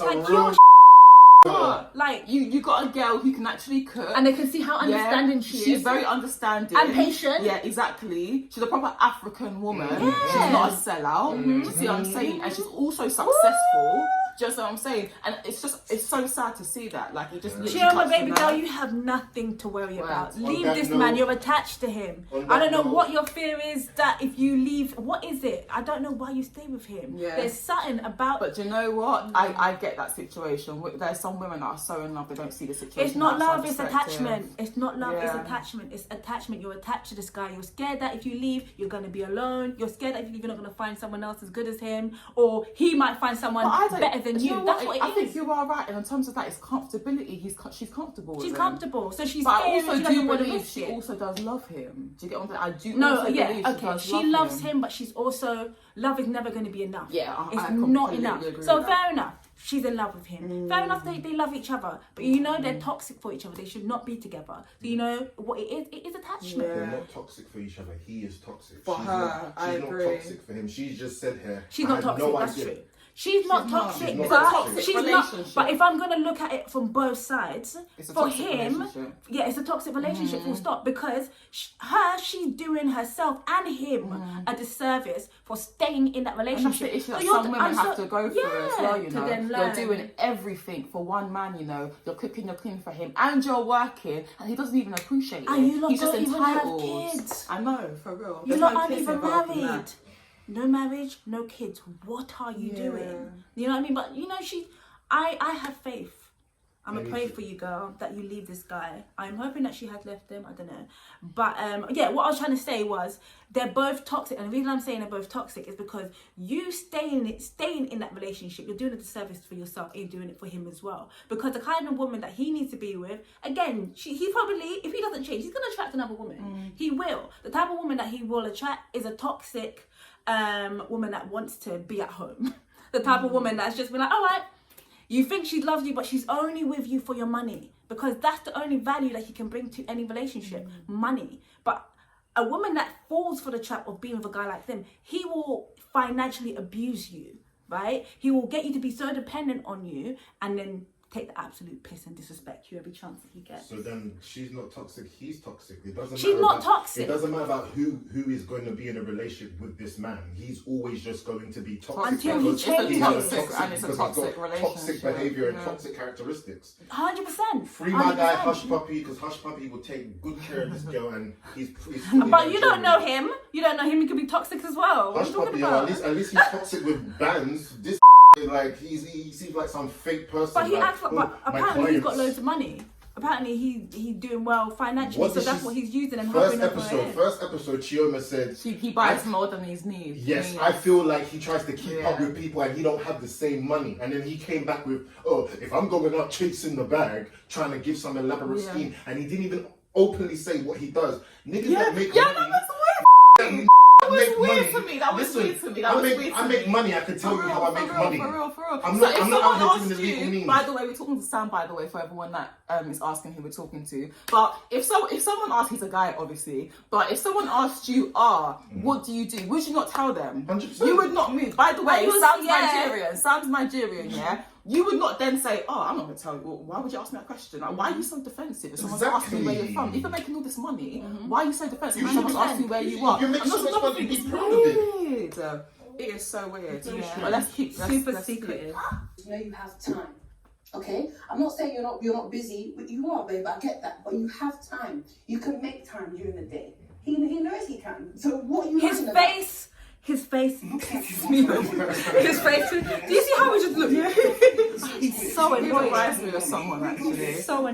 Speaker 2: Like you got a girl who can actually cook,
Speaker 1: and they can see how understanding she is.
Speaker 2: She's very understanding
Speaker 1: and patient.
Speaker 2: Yeah, exactly. She's a proper African woman. She's not a sellout. Do you see what I'm saying? And she's also successful. Just what I'm saying, and it's so sad to see that. Like, it just
Speaker 1: Chioma, baby girl, you have nothing to worry about. Leave this man. You're attached to him. I don't know what your fear is that if you leave, what is it? I don't know why you stay with him. There's something about.
Speaker 2: But do you know what? I get that situation. There's some women that are so in love they don't see the situation.
Speaker 1: It's not love. It's attachment. It's not love. It's attachment. It's attachment. You're attached to this guy. You're scared that if you leave, you're gonna be alone. You're scared that if you leave, you're not gonna find someone else as good as him, or he might find someone better than you. That's what it is.
Speaker 2: I think you are right, and in terms of that, it's comfortability. She's comfortable.
Speaker 1: She's comfortable, so she's.
Speaker 2: But
Speaker 1: scared.
Speaker 2: I also
Speaker 1: she
Speaker 2: do believe she also does love him. Do you get what I'm saying? I do.
Speaker 1: No,
Speaker 2: also believe she does
Speaker 1: she
Speaker 2: love
Speaker 1: loves
Speaker 2: him,
Speaker 1: him, but she's also love is never going to be enough.
Speaker 2: Yeah,
Speaker 1: it's
Speaker 2: I
Speaker 1: not enough.
Speaker 2: agree
Speaker 1: So
Speaker 2: with
Speaker 1: fair enough. she's in love with him. Fair enough, they love each other, but you know they're toxic for each other. They should not be together. So you know what it is? It is attachment.
Speaker 6: They're not toxic for each other. He is toxic.
Speaker 2: For her, I agree.
Speaker 6: Not toxic for him. She's just said here.
Speaker 1: She's not toxic.
Speaker 6: No
Speaker 1: that's
Speaker 6: idea.
Speaker 1: true. She's not toxic,
Speaker 6: She's not
Speaker 1: but
Speaker 6: toxic.
Speaker 1: she's not. But if I'm gonna look at it from both sides,
Speaker 2: It's a
Speaker 1: for
Speaker 2: toxic
Speaker 1: him,
Speaker 2: relationship.
Speaker 1: yeah, it's a toxic relationship. Full stop. Because she's doing herself and him a disservice for staying in that
Speaker 2: And
Speaker 1: relationship.
Speaker 2: that's the issue that
Speaker 1: So you're-
Speaker 2: some women
Speaker 1: I'm
Speaker 2: have
Speaker 1: so-
Speaker 2: to go through as well, you
Speaker 1: to
Speaker 2: know.
Speaker 1: then
Speaker 2: You're
Speaker 1: learn.
Speaker 2: doing everything for one man, you know. You're cooking, you're cleaning for him, and you're working, and he doesn't even appreciate it.
Speaker 1: And you lot
Speaker 2: He's just
Speaker 1: don't even have
Speaker 2: entitled.
Speaker 1: kids.
Speaker 2: I know, for real.
Speaker 1: You
Speaker 2: There's
Speaker 1: lot
Speaker 2: no
Speaker 1: aren't
Speaker 2: kids
Speaker 1: even
Speaker 2: involved in
Speaker 1: married.
Speaker 2: that.
Speaker 1: No marriage, no kids. What are you doing? You know what I mean? But you know, I have faith. I'm gonna pray for you, girl, that you leave this guy. I'm hoping that she has left him. I don't know, but yeah. What I was trying to say was they're both toxic, and the reason I'm saying they're both toxic is because you staying in that relationship, you're doing a disservice for yourself, and you're doing it for him as well. Because the kind of woman that he needs to be with, again, he probably, if he doesn't change, he's gonna attract another woman. He will. The type of woman that he will attract is a toxic woman that wants to be at home. The type of woman that's just been like, all right. You think she loves you, but she's only with you for your money, because that's the only value that he can bring to any relationship, money. But a woman that falls for the trap of being with a guy like them, he will financially abuse you, right? He will get you to be so dependent on you and then take the absolute piss and disrespect you every chance that he gets.
Speaker 6: So then she's not toxic, he's toxic. It doesn't
Speaker 1: She's
Speaker 6: matter
Speaker 1: not
Speaker 6: about,
Speaker 1: toxic.
Speaker 6: It doesn't matter about who is going to be in a relationship with this man. He's always just going to be toxic.
Speaker 1: Until he
Speaker 6: because
Speaker 1: changes.
Speaker 6: he's
Speaker 2: It's toxic, and it's a
Speaker 6: because
Speaker 2: toxic
Speaker 6: he's got
Speaker 2: relationship.
Speaker 6: toxic behaviour and
Speaker 2: Yeah.
Speaker 6: toxic characteristics.
Speaker 1: 100%.
Speaker 6: Free my guy
Speaker 1: 100%.
Speaker 6: Hush Puppy, because Hush Puppy will take good care of this girl, and he's
Speaker 1: But you don't know him. You don't know him. He could be toxic as well. What are
Speaker 6: Hush
Speaker 1: you talking
Speaker 6: Puppy,
Speaker 1: about?
Speaker 6: at least he's toxic with bands. This like he seems like some fake person.
Speaker 1: But he
Speaker 6: like,
Speaker 1: acts like,
Speaker 6: oh,
Speaker 1: but
Speaker 6: my
Speaker 1: apparently he's got
Speaker 6: clients.
Speaker 1: loads of money. Apparently he's doing well financially, so that's what he's using and helping her for it.
Speaker 6: First episode, Chioma said
Speaker 2: He buys more than his needs.
Speaker 6: yes, I feel like he tries to keep up with people and he don't have the same money. And then he came back with, oh, if I'm going out chasing the bag, trying to give some elaborate scheme, and he didn't even openly say what he does. Niggas that make money.
Speaker 2: That was weird to me. That was weird to me.
Speaker 6: I make money. I can tell you how I make money.
Speaker 2: For real.
Speaker 6: I'm
Speaker 2: So
Speaker 6: not
Speaker 2: if
Speaker 6: out
Speaker 2: someone
Speaker 6: here
Speaker 2: asked
Speaker 6: doing the legal
Speaker 2: you,
Speaker 6: means.
Speaker 2: by the way, we're talking to Sam, by the way, for everyone that is asking who we're talking to. But if someone asked, he's a guy, obviously. But if someone asked you, what do you do? Would you not tell them?
Speaker 6: 100%.
Speaker 2: You would not move. By the way, Sam's
Speaker 1: yeah.
Speaker 2: Nigerian. Sam's Nigerian, yeah. You would not then say, I'm not going to tell you. Well, why would you ask me that question? Like, why are you so defensive? If someone's asking where you're from, if you're making all this money, why are you so defensive? If someone's asking where you are.
Speaker 6: You make so much money, be proud of it.
Speaker 2: Weird. It is so weird.
Speaker 1: Yeah.
Speaker 2: But let's keep
Speaker 1: Super
Speaker 2: let's keep-
Speaker 1: secretive.
Speaker 4: You know you have time. Okay? I'm not saying you're not busy, but you are, babe, I get that. But you have time. You can make time during the day. He knows he can. So what are you
Speaker 1: His
Speaker 4: lying about?
Speaker 1: face. His face. Do you see how we just look? He's so
Speaker 2: He
Speaker 1: annoying.
Speaker 2: reminds me of someone actually.
Speaker 1: So